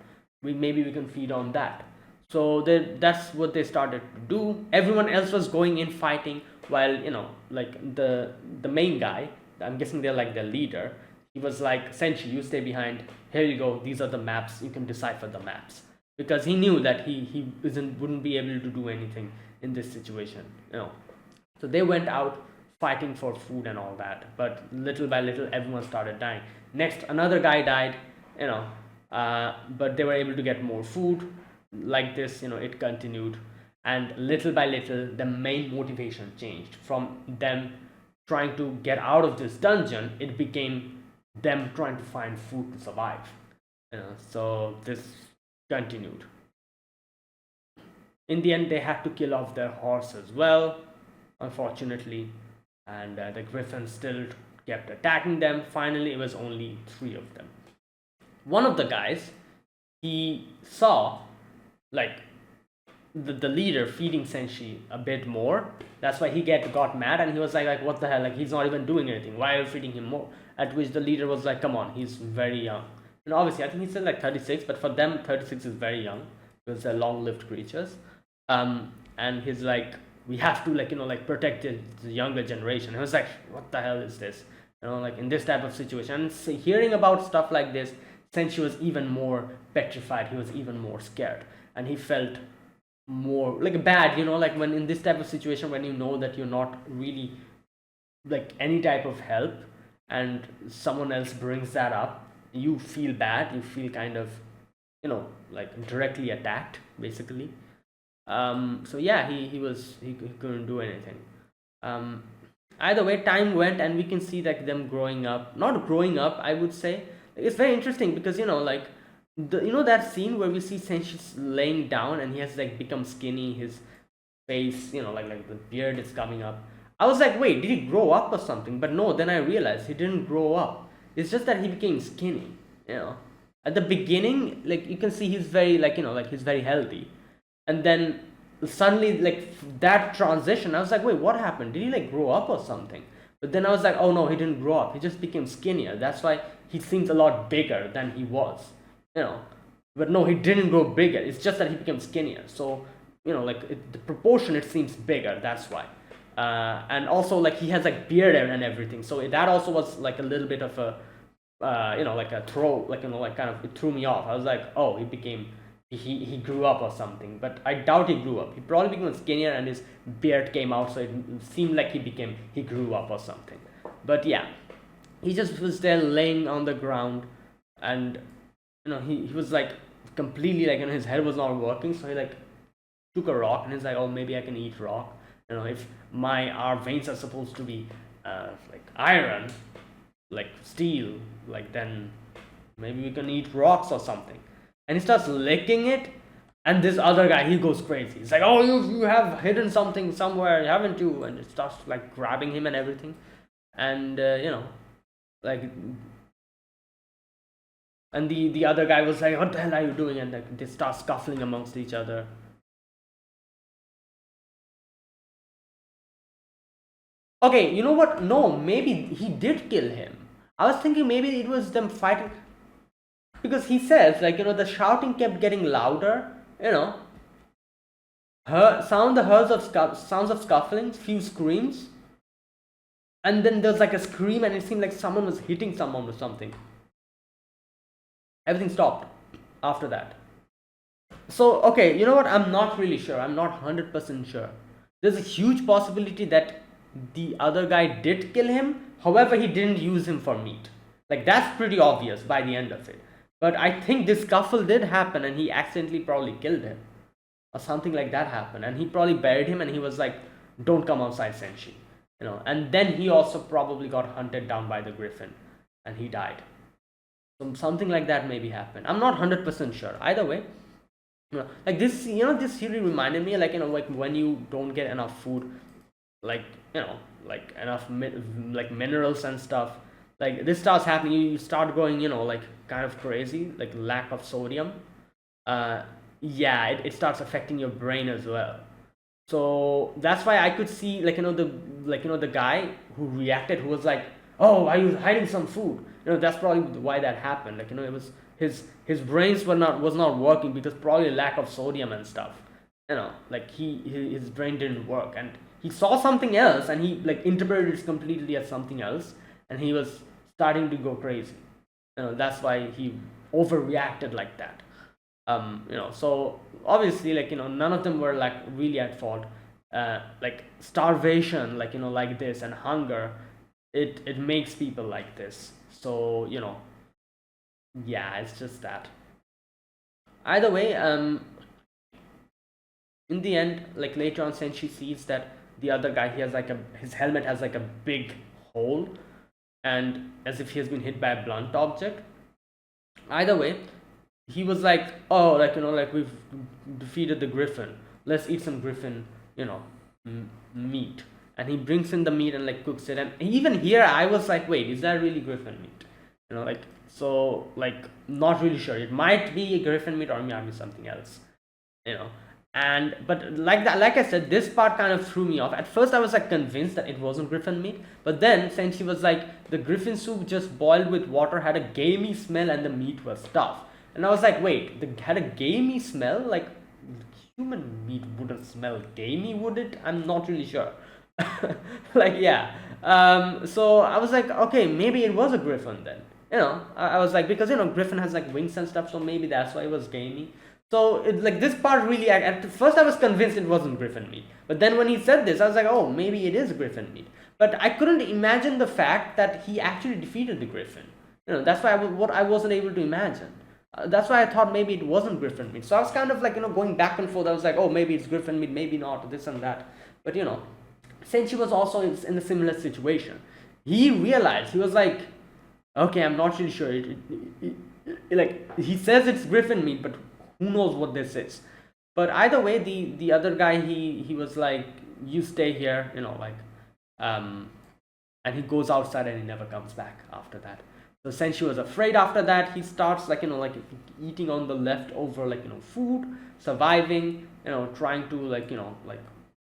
Maybe we can feed on that. So that's what they started to do. Everyone else was going in fighting, while like the main guy, I'm guessing they're like the leader, he was like, Senshi, you stay behind. Here you go. These are the maps. You can decipher the maps, because he knew that he wouldn't be able to do anything in this situation. So they went out fighting for food and all that, but little by little everyone started dying. Next, another guy died. But they were able to get more food. Like this, it continued, and little by little the main motivation changed. From them trying to get out of this dungeon, it became them trying to find food to survive. So this continued. In the end, they had to kill off their horse as well, unfortunately, and the griffins still kept attacking them. Finally, it was only 3 of them. One of the guys, he saw like the leader feeding Senshi a bit more. That's why he got mad, and he was like what the hell, like he's not even doing anything, why are you feeding him more? At which the leader was like, come on, he's very young. And obviously I think he said like 36, but for them 36 is very young because they're long-lived creatures. And he's like, we have to like protect the younger generation. I was like, what the hell is this? Like in this type of situation. And so hearing about stuff like this, Senshi was even more petrified. He was even more scared, and he felt more like bad, like when in this type of situation, when that you're not really like any type of help, and someone else brings that up, you feel bad. You feel kind of like directly attacked, basically. So yeah, he couldn't do anything. um, Either way, time went, and we can see like them growing up, not growing up, I would say. It's very interesting because like that scene where we see Senshi laying down and he has like become skinny, his face, like the beard is coming up. I was like, wait, did he grow up or something? But no, then I realized he didn't grow up. It's just that he became skinny. you know at the beginning, like you can see he's very like like he's very healthy, and then suddenly like that transition, I was like, wait, what happened? Did he like grow up or something? But then I was like, oh no, he didn't grow up, he just became skinnier. That's why he seems a lot bigger than he was. you know but no, he didn't grow bigger, it's just that he became skinnier. So like the proportion, it seems bigger, that's why. And also like he has like beard and everything, so that also was like a little bit of a like a throw, like like kind of, it threw me off. I was like, oh, he grew up or something, but I doubt he grew up. He probably became skinnier and his beard came out, so it seemed like he grew up or something. But yeah, he just was there laying on the ground, and he was like completely like his head was not working, so he like took a rock and he's like, oh, maybe I can eat rock. If our veins are supposed to be like iron, like steel, like then maybe we can eat rocks or something. And he starts licking it, and this other guy, he goes crazy. He's like, oh, you have hidden something somewhere, haven't you? And it starts like grabbing him and everything. And like, and the other guy was like, what the hell are you doing? And like they start scuffling amongst each other. Okay, you know what? No, maybe he did kill him. I was thinking maybe it was them fighting, because he says like the shouting kept getting louder. Sounds of scuffling, few screams, and then there's like a scream, and it seemed like someone was hitting someone or something. Everything stopped after that. So okay, you know what? I'm not really sure. I'm not 100% sure. There's a huge possibility that the other guy did kill him. However, he didn't use him for meat. Like that's pretty obvious by the end of it. But I think this scuffle did happen, and he accidentally probably killed him, or something like that happened, and he probably buried him, and he was like, "Don't come outside, Senshi." And then he also probably got hunted down by the griffin, and he died. So something like that maybe happened. I'm not 100% sure. Either way, like this, this theory reminded me, like like when you don't get enough food, like like enough like minerals and stuff, like this starts happening. You start going, like kind of crazy, like lack of sodium. Yeah, it starts affecting your brain as well. So that's why I could see, like the guy who reacted, who was like, oh, why are you hiding some food? That's probably why that happened. Like it was his brains was not working, because probably lack of sodium and stuff. Like his brain didn't work, and he saw something else, and he like interpreted it completely as something else, and he was starting to go crazy. That's why he overreacted like that. So obviously, like none of them were like really at fault. Like starvation, like like this, and hunger, it makes people like this. So yeah, it's just that. Either way, in the end, like later on, since she sees that the other guy, he has like his helmet has like a big hole, and as if he has been hit by a blunt object. Either way, he was like, oh, like like we've defeated the griffin, let's eat some griffin, meat. And he brings in the meat and like cooks it, and even here I was like, wait, is that really griffin meat? Like, so like not really sure, it might be a griffin meat, or it might be something else. you know and but like that, like I said, this part kind of threw me off. At first I was like convinced that it wasn't griffin meat, but then since he was like, the griffin soup just boiled with water had a gamey smell and the meat was tough, and I was like, wait, the had a gamey smell? Like human meat wouldn't smell gamey, would it? I'm not really sure. Like, yeah. So I was like, okay, maybe it was a griffin then. I was like, because griffin has like wings and stuff, so maybe that's why it was gamey. So like this part really, at first I was convinced it wasn't griffin meat, but then when he said this, I was like, oh, maybe it is griffin meat. But I couldn't imagine the fact that he actually defeated the griffin. That's why what I wasn't able to imagine. That's why I thought maybe it wasn't griffin meat. So I was kind of like, going back and forth. I was like, oh, maybe it's griffin meat, maybe not, this and that. But Senshi was also in a similar situation. He realized, he was like, okay, I'm not really sure. Like, he says it's griffin meat, but who knows what this is. But either way, the other guy, he was like, you stay here, like, um, and he goes outside and he never comes back after that. So Senshi was afraid after that. He starts like, like eating on the leftover, like, food, surviving, trying to like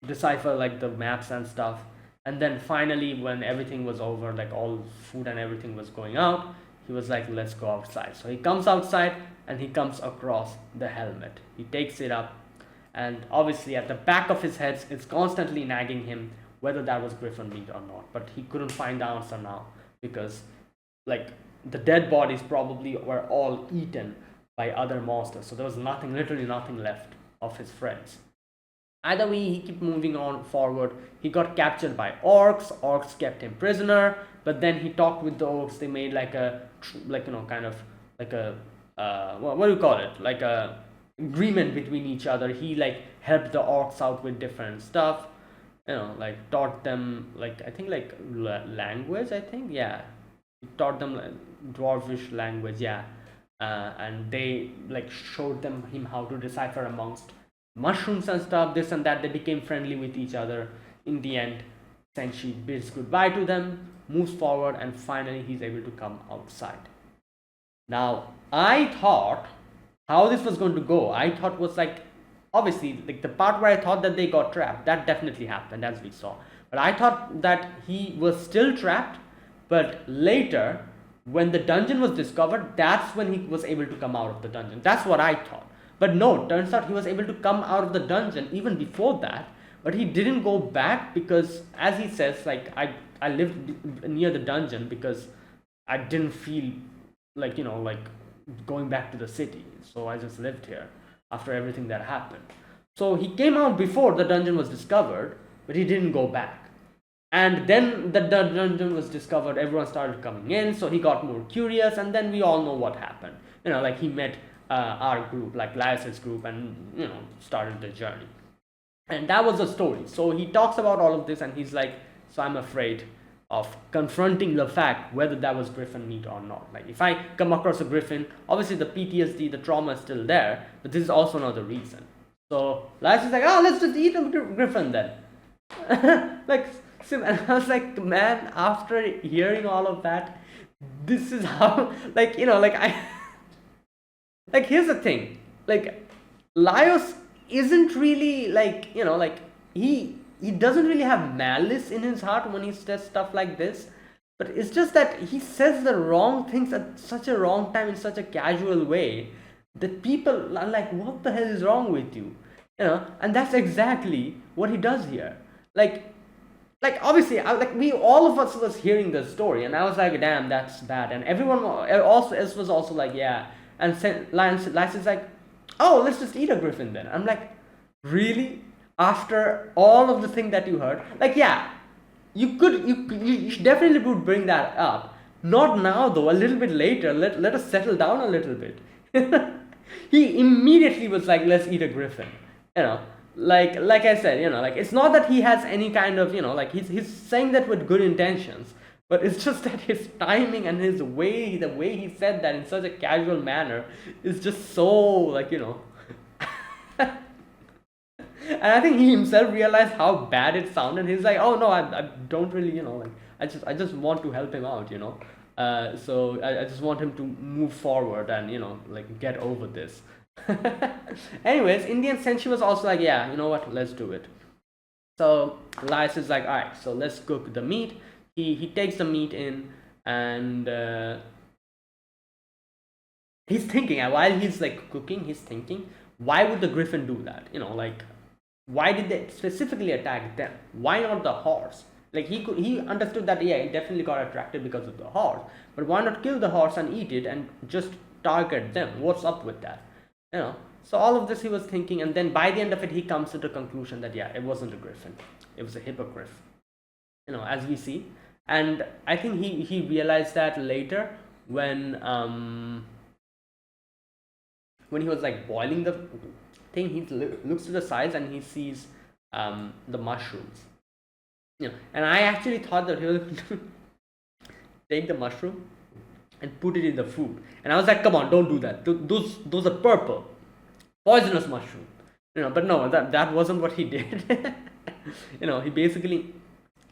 decipher like the maps and stuff. And then finally, when everything was over, like all food and everything was going out, he was like, let's go outside. So he comes outside and he comes across the helmet. He takes it up, and obviously at the back of his head, it's constantly nagging him whether that was griffin meat or not. But he couldn't find the answer now, because like the dead bodies probably were all eaten by other monsters. So there was nothing, literally nothing left of his friends. Either way, he kept moving on forward. He got captured by orcs. Orcs kept him prisoner, but then he talked with the orcs. They made like a, kind of like a, what do you call it? Like a agreement between each other. He like helped the orcs out with different stuff. Like taught them like, I think like language. I think, yeah, he taught them like dwarvish language. Yeah, and they like showed him how to decipher amongst mushrooms and stuff, this and that. They became friendly with each other. In the end, Senshi bids goodbye to them, moves forward, and finally he's able to come outside. Now, I thought how this was going to go, I thought was like, obviously, like the part where I thought that they got trapped, that definitely happened, as we saw. But I thought that he was still trapped, but later, when the dungeon was discovered, that's when he was able to come out of the dungeon. That's what I thought. But no, turns out he was able to come out of the dungeon even before that, but he didn't go back because, as he says, like, I lived near the dungeon because I didn't feel like, like going back to the city. So I just lived here after everything that happened. So he came out before the dungeon was discovered, but he didn't go back. And then the dungeon was discovered, everyone started coming in, so he got more curious, and then we all know what happened. Like he met our group, like Laius's group, and started the journey. And that was the story. So he talks about all of this, and he's like, so I'm afraid of confronting the fact whether that was griffin meat or not. Like if I come across a griffin, obviously the PTSD, the trauma is still there, but this is also another reason. So Laius is like, oh, let's just eat a griffin then. Like, and I was like, man, after hearing all of that, this is how, like, like I, like, here's the thing, like, Laius isn't really like, like he doesn't really have malice in his heart when he says stuff like this, but it's just that he says the wrong things at such a wrong time in such a casual way that people are like, what the hell is wrong with you? And that's exactly what he does here. Like obviously, we all of us was hearing the story, and I was like, damn, that's bad. And everyone else was also like, yeah. And Lance is like, oh, let's just eat a griffin then. I'm like, really? After all of the thing that you heard, like, yeah, you definitely would bring that up. Not now though. A little bit later. Let us settle down a little bit. He immediately was like, let's eat a griffin. Like I said, like it's not that he has any kind of, like he's saying that with good intentions, but it's just that his timing and the way he said that in such a casual manner is just so like, and I think he himself realized how bad it sounded. He's like, oh no, I don't really, like I just want to help him out, so I just want him to move forward and like get over this. Anyways, in the end, Senshi was also like, yeah, you know what, let's do it. So Laius is like, all right, so let's cook the meat. He takes the meat in, and he's thinking, while he's like cooking, he's thinking, why would the griffin do that? Like, why did they specifically attack them? Why not the horse? Like he understood that, yeah, he definitely got attracted because of the horse, but why not kill the horse and eat it and just target them? What's up with that? So all of this he was thinking, and then by the end of it, he comes to the conclusion that, yeah, it wasn't a griffin, it was a hippogriff, as we see. And I think he realized that later when when he was like boiling the thing, he looks to the sides and he sees the mushrooms. And I actually thought that he was take the mushroom and put it in the food. And I was like, come on, don't do that. Those are purple, poisonous mushroom. But no, that wasn't what he did.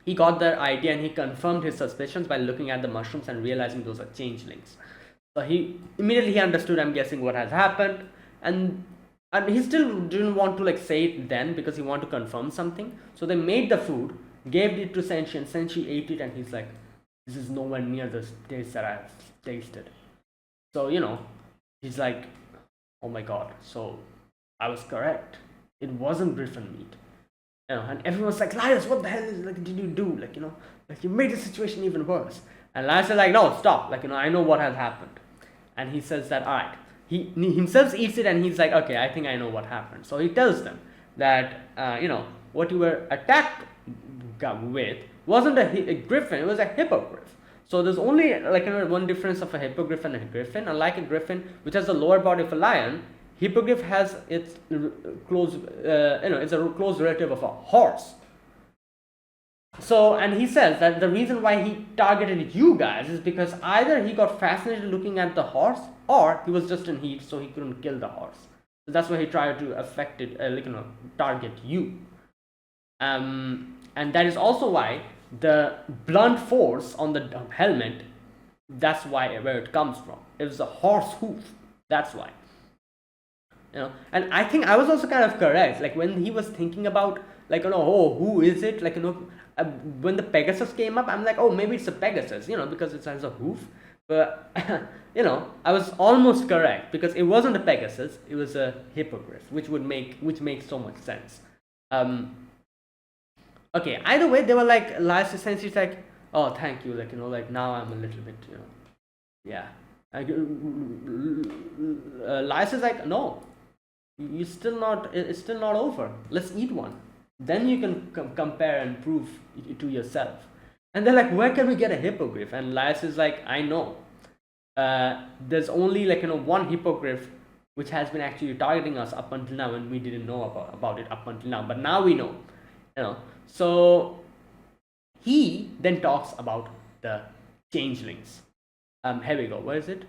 He got the idea and he confirmed his suspicions by looking at the mushrooms and realizing those are changelings. So he immediately understood, I'm guessing, what has happened, and he still didn't want to like say it then because he wanted to confirm something. So they made the food, gave it to Senshi, and Senshi ate it, and he's like, this is nowhere near the taste that I've tasted. So he's like, oh my god, so I was correct. It wasn't griffin meat. And everyone's like, Laius, what the hell did you do? You made the situation even worse. And Laius is like, no, stop. I know what has happened. And he says that, all right. He himself eats it and he's like, okay, I think I know what happened. So he tells them that, what you were attacked with wasn't a griffin, it was a hippogriff. So there's only one difference of a hippogriff and a griffin. Unlike a griffin, which has the lower body of a lion, hippogriff has its close, it's a close relative of a horse. So, and he says that the reason why he targeted you guys is because either he got fascinated looking at the horse, or he was just in heat, so he couldn't kill the horse. So that's why he tried to affect it, target you. And that is also why the blunt force on the helmet, that's where it comes from. It was a horse hoof. That's why. And I think I was also kind of correct. When he was thinking about, who is it? When the Pegasus came up, I'm like, oh, maybe it's a Pegasus, because it has a hoof. But, I was almost correct because it wasn't a Pegasus, it was a hippogriff, which makes so much sense. Okay, either way, they were like, Laius essentially like, oh, thank you, now I'm a little bit, yeah. Laius is like, no, it's still not over. Let's eat one. Then you can compare and prove it to yourself. And they're like, where can we get a hippogriff? And Laius is like, I know. There's only one hippogriff which has been actually targeting us up until now, and we didn't know about it up until now. But now we know. So he then talks about the changelings. Here we go. Where is it?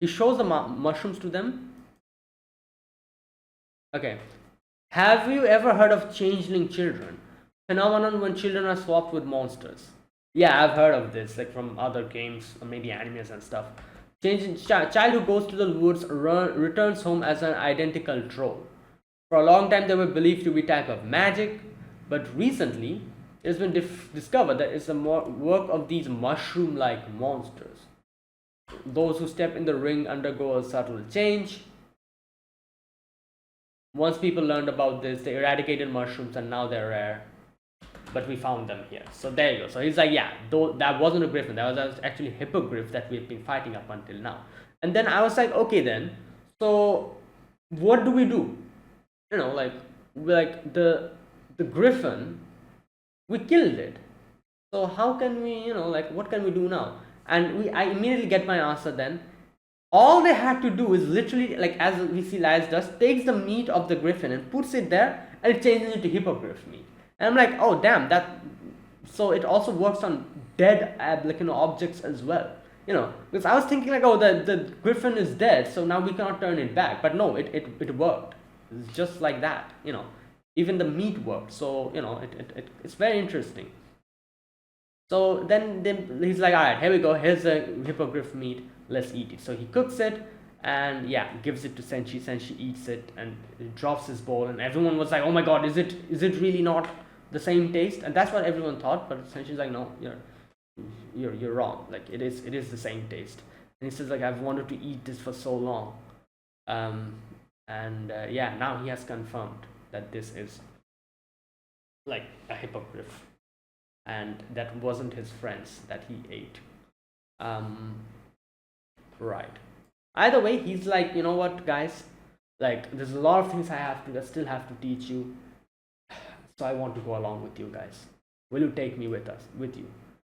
He shows the mushrooms to them. Okay. Have you ever heard of changeling children? Phenomenon when children are swapped with monsters. Yeah, I've heard of this, from other games, or maybe animes and stuff. Child who goes to the woods returns home as an identical troll. For a long time, they were believed to be type of magic, but recently, it has been discovered that it's the work of these mushroom-like monsters. Those who step in the ring undergo a subtle change. Once people learned about this, they eradicated mushrooms and now they're rare. But we found them here. So there you go. So he's like, yeah, that wasn't a griffin. That was actually a hippogriff that we've been fighting up until now. And then I was like, okay then. So what do we do? The griffin, we killed it. So how can we, what can we do now? And I immediately get my answer then. All they had to do is literally, as we see Laius does, takes the meat of the griffin and puts it there, and it changes it to hippogriff meat. And I'm like, oh damn, so it also works on dead objects as well. Because I was thinking the griffin is dead, so now we cannot turn it back. But no, it worked. It's just like that. Even the meat worked. So it's very interesting. So then he's like, all right, here we go. Here's the hippogriff meat. Let's eat it. So he cooks it and gives it to Senshi. Senshi eats it and it drops his bowl. And everyone was like, oh my god, is it really not the same taste? And that's what everyone thought. But Senshi's like, no, you're wrong. It is the same taste. And he says I've wanted to eat this for so long. Now he has confirmed that this is a hippogriff. And that wasn't his friends that he ate. Right. Either way, he's like, you know what, guys? There's a lot of things I still have to teach you. So I want to go along with you guys. Will you take me with you?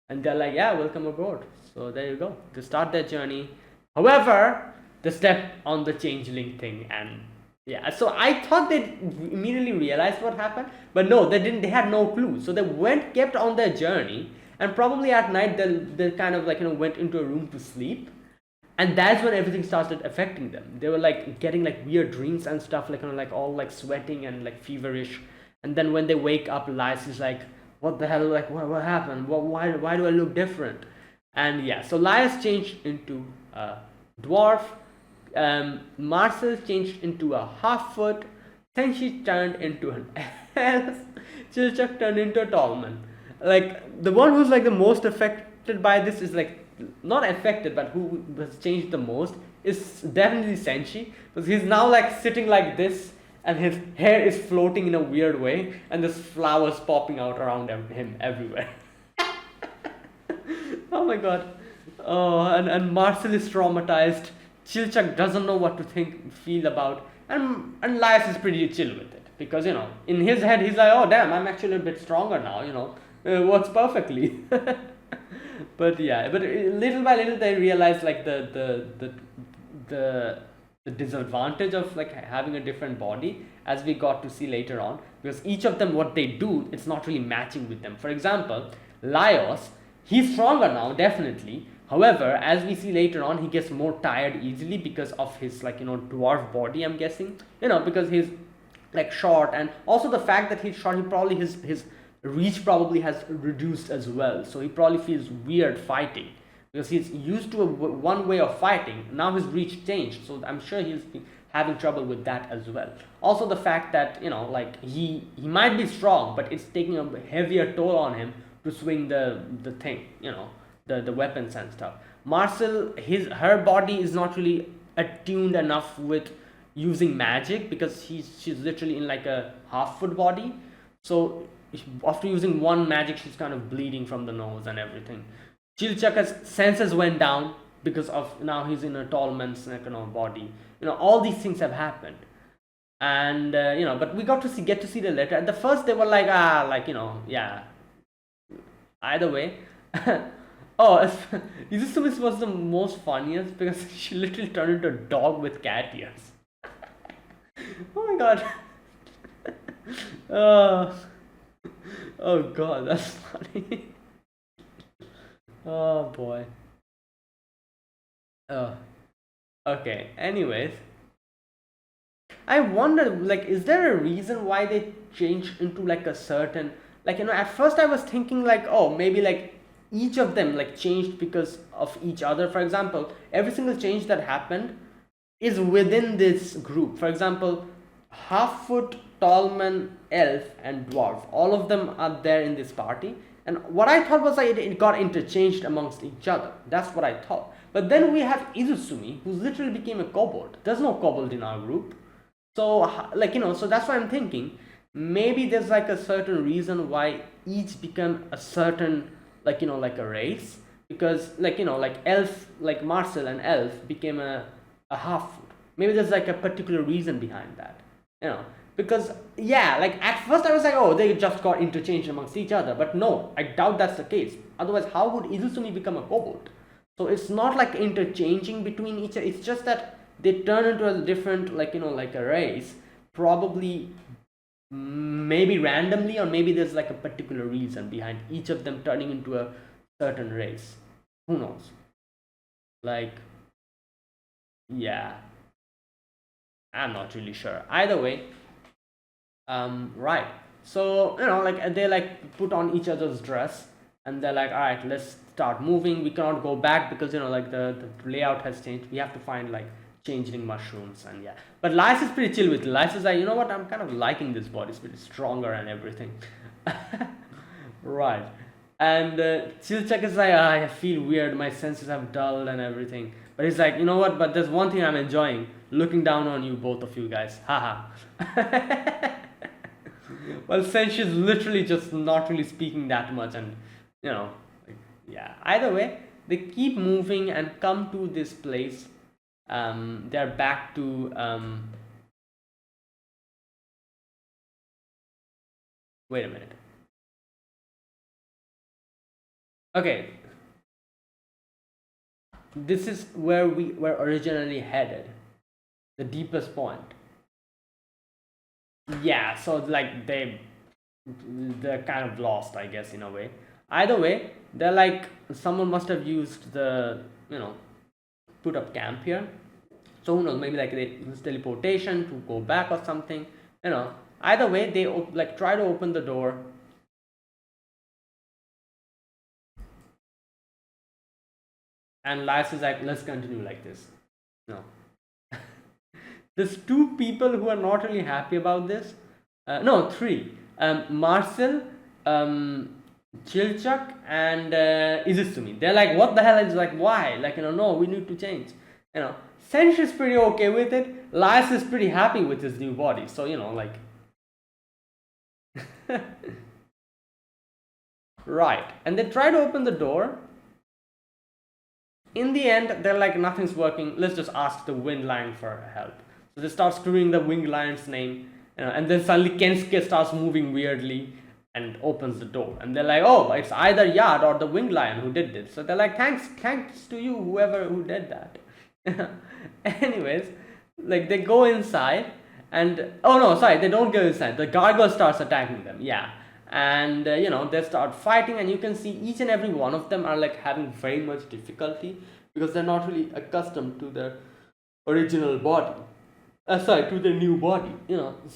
And they're like, yeah, welcome aboard. So there you go. They start their journey. However, the step on the changeling thing. And yeah, so I thought they immediately realized what happened, but no, they didn't. They had no clue. So they kept on their journey, and probably at night they kind of like went into a room to sleep, and that's when everything started affecting them. They were like getting like weird dreams and stuff, like like all like sweating and like feverish. And then when they wake up, Elias is like, "What the hell? Like what happened? Why do I look different?" And yeah, so Elias changed into a dwarf. Marcel changed into a half foot. Then she turned into an elf. Chilchak turned into a tall man. Like the one who's like the most affected by this is like not affected, but who has changed the most is definitely Senshi, because he's now like sitting like this, and his hair is floating in a weird way, and there's flowers popping out around him everywhere. Oh my god. Oh, and Marcel is traumatized. Chilchak doesn't know what to feel about, and Laius is pretty chill with it, because in his head he's like, oh damn, I'm actually a bit stronger now. Works perfectly. But yeah, but little by little they realize like the disadvantage of like having a different body, as we got to see later on, because each of them, what they do, it's not really matching with them. For example, Laios, he's stronger now, definitely. However, as we see later on, he gets more tired easily because of his like dwarf body, I'm guessing, because he's like short, and also the fact that he's short, he probably his reach probably has reduced as well, so he probably feels weird fighting, because he's used to one way of fighting. Now his reach changed, so I'm sure he's having trouble with that as well. Also the fact that like he might be strong, but it's taking a heavier toll on him to swing the thing, the weapons and stuff. Marcel, her body is not really attuned enough with using magic, because she's literally in like a half-foot body, so after using one magic, she's kind of bleeding from the nose and everything. Chilchaka's senses went down because of now he's in a tall man's body. All these things have happened, and but we get to see the letter. At the first, they were like, yeah. Either way, oh, Izusumi was the most funniest, because she literally turned into a dog with cat ears. Oh my god. Oh god, that's funny. Oh boy. Oh, okay. Anyways, I wonder, like, is there a reason why they changed into like a certain, like, at first I was thinking like, oh, maybe like each of them like changed because of each other. For example, every single change that happened is within this group. For example, half foot, tall man, elf, and dwarf, all of them are there in this party. And what I thought was like it got interchanged amongst each other. That's what I thought. But then we have Izusumi, who literally became a kobold. There's no kobold in our group. So like so that's why I'm thinking maybe there's like a certain reason why each become a certain like like a race, because like like elf, like Marcel and elf became a half foot. Maybe there's like a particular reason behind that, because yeah, like at first I was like, oh, they just got interchanged amongst each other, but no, I doubt that's the case. Otherwise, how would Izusumi become a kobold? So it's not like interchanging between each other, it's just that they turn into a different like like a race, probably, maybe randomly, or maybe there's like a particular reason behind each of them turning into a certain race. Who knows? Like, yeah, I'm not really sure. Either way, right. So like they like put on each other's dress, and they're like, all right, let's start moving. We cannot go back because like the layout has changed. We have to find like changeling mushrooms, and yeah. But Lice is pretty chill with it. Lice is like, you know what? I'm kind of liking this body. It's pretty stronger and everything. Right. And Chilchak is like, I feel weird. My senses have dulled and everything. But he's like, you know what? But there's one thing I'm enjoying: looking down on you, both of you guys. Haha. Well, Senshi is literally just not really speaking that much, and like, yeah. Either way, they keep moving and come to this place. They're back to wait a minute. Okay. this is where we were originally headed, the deepest point. Yeah, so like they're kind of lost, I guess, in a way. Either way, they're like, someone must have used the, put up camp here. So who knows, maybe like they use teleportation to go back or something. Either way, they like try to open the door. And Lars is like, let's continue like this. No. There's two people who are not really happy about this. No, three. Marcel, Chilchak, and Izusumi. They're like, what the hell? Is like, why? Like, no, we need to change. Senshi is pretty okay with it. Lars is pretty happy with his new body. So, like. Right. And they try to open the door. In the end, they're like, nothing's working. Let's just ask the Wind Lion for help. So they start screwing the Winged Lion's name. And then suddenly Kensuke starts moving weirdly and opens the door. And they're like, oh, it's either Yard or the Winged Lion who did this. So they're like, thanks to you, who did that. Anyways, like they go inside and, oh no, sorry, they don't go inside. The gargoyle starts attacking them, yeah. And, they start fighting, and you can see each and every one of them are like having very much difficulty because they're not really accustomed to their original body. To the new body.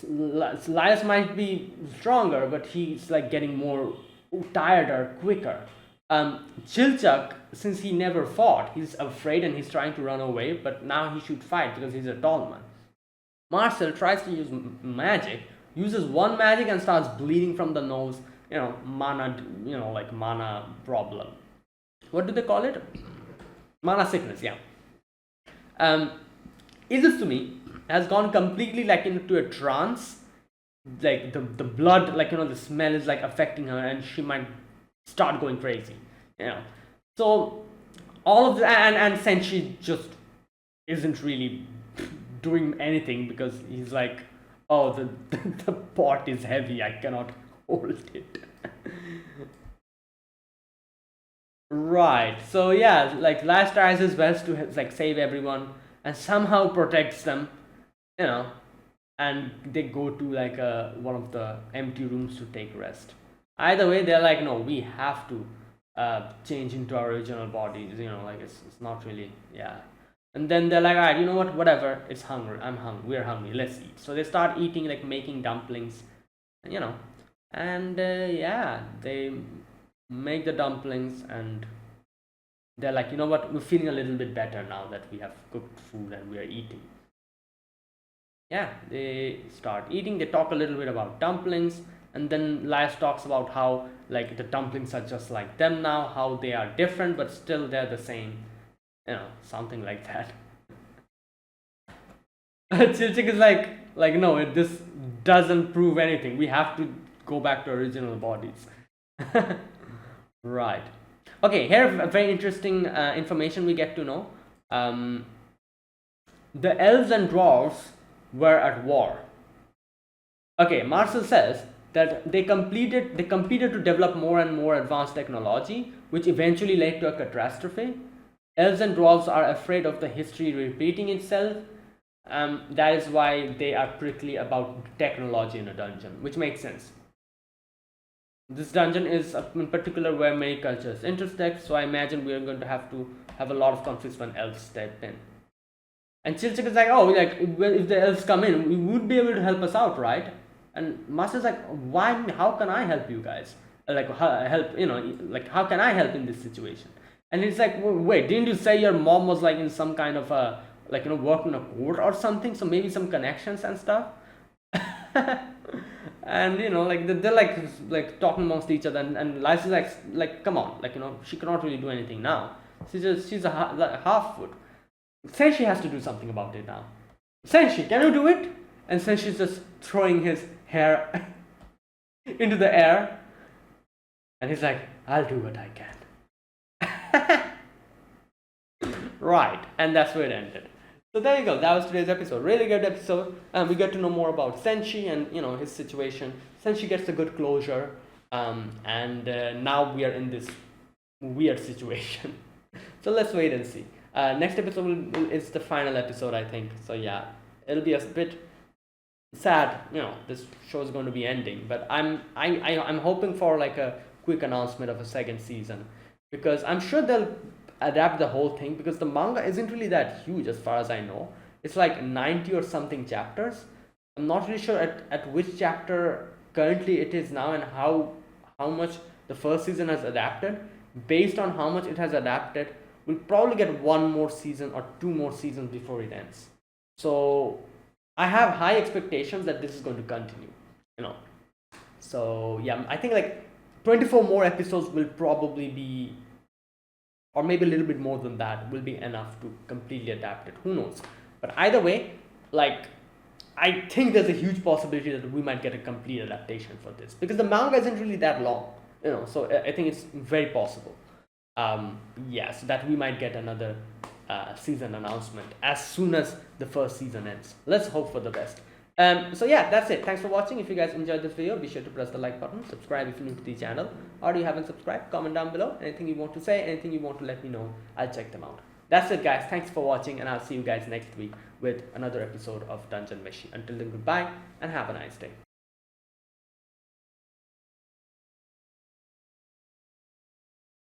Lars might be stronger, but he's like getting more tired or quicker. Chilchak, since he never fought, he's afraid and he's trying to run away, but now he should fight because he's a tall man. Marcel tries to use magic, uses one magic and starts bleeding from the nose. Mana, like mana problem. What do they call it? Mana sickness, yeah. Izusumi has gone completely like into a trance. Like the blood, like the smell is like affecting her, and she might start going crazy. So all of that, and Senshi just isn't really doing anything because he's like, oh, the pot is heavy, I cannot hold it. Right. So yeah, like Lars tries his best to like save everyone and somehow protects them, and they go to like one of the empty rooms to take rest. Either way, they're like, no, we have to change into our original bodies. Like it's not really, yeah. And then they're like, all right, you know what, whatever, it's hungry, I'm hungry, we're hungry, let's eat. So they start eating, like making dumplings, and yeah, they make the dumplings, and they're like, you know what, we're feeling a little bit better now that we have cooked food and we are eating. Yeah, they start eating, they talk a little bit about dumplings, and then Lars talks about how like the dumplings are just like them now, how they are different but still they're the same, something like that. Chilchik is like no, this doesn't prove anything, we have to go back to original bodies. Right. Okay, here very interesting information we get to know. The elves and dwarves were at war. Okay, Marcel says that they competed to develop more and more advanced technology, which eventually led to a catastrophe. Elves and dwarves are afraid of the history repeating itself. That is why they are prickly about technology in a dungeon, which makes sense. This dungeon is in particular where many cultures intersect, so I imagine we are going to have a lot of conflicts when elves step in. And Chilchik is like, oh, like, well, if the elves come in, we would be able to help us out, right? And Master's like, why? How can I help you guys? Like, help, like, how can I help in this situation? And he's like, wait, didn't you say your mom was like in some kind of like, working in a court or something? So maybe some connections and stuff. And like they're like talking amongst each other, and Lars is like come on, like she cannot really do anything now. She's a half foot. Senshi has to do something about it now. Senshi, can you do it? And Senshi's just throwing his hair into the air, and he's like, I'll do what I can. Right, and that's where it ended. So there you go, that was today's episode. Really good episode. We get to know more about Senshi and his situation. Senshi gets a good closure, and now we are in this weird situation. So let's wait and see. Next episode is the final episode, I think. So yeah, it'll be a bit sad. This show is going to be ending, but I'm hoping for like a quick announcement of a second season, because I'm sure they'll adapt the whole thing, because the manga isn't really that huge as far as I know. It's like 90 or something chapters. I'm not really sure at which chapter currently it is now, and how much the first season has adapted. Based on how much it has adapted, we'll probably get one more season or two more seasons before it ends. So I have high expectations that this is going to continue. You know. So yeah, I think like 24 more episodes will probably be, or maybe a little bit more than that, will be enough to completely adapt it. Who knows? But either way, like, I think there's a huge possibility that we might get a complete adaptation for this, because the manga isn't really that long. So I think it's very possible. Yes, that we might get another season announcement as soon as the first season ends. Let's hope for the best. So yeah, that's it. Thanks for watching. If you guys enjoyed this video, be sure to press the like button, subscribe if you're new to the channel, or you haven't subscribed, comment down below. Anything you want to say, anything you want to let me know, I'll check them out. That's it, guys. Thanks for watching, and I'll see you guys next week with another episode of Dungeon Meshi. Until then, goodbye and have a nice day.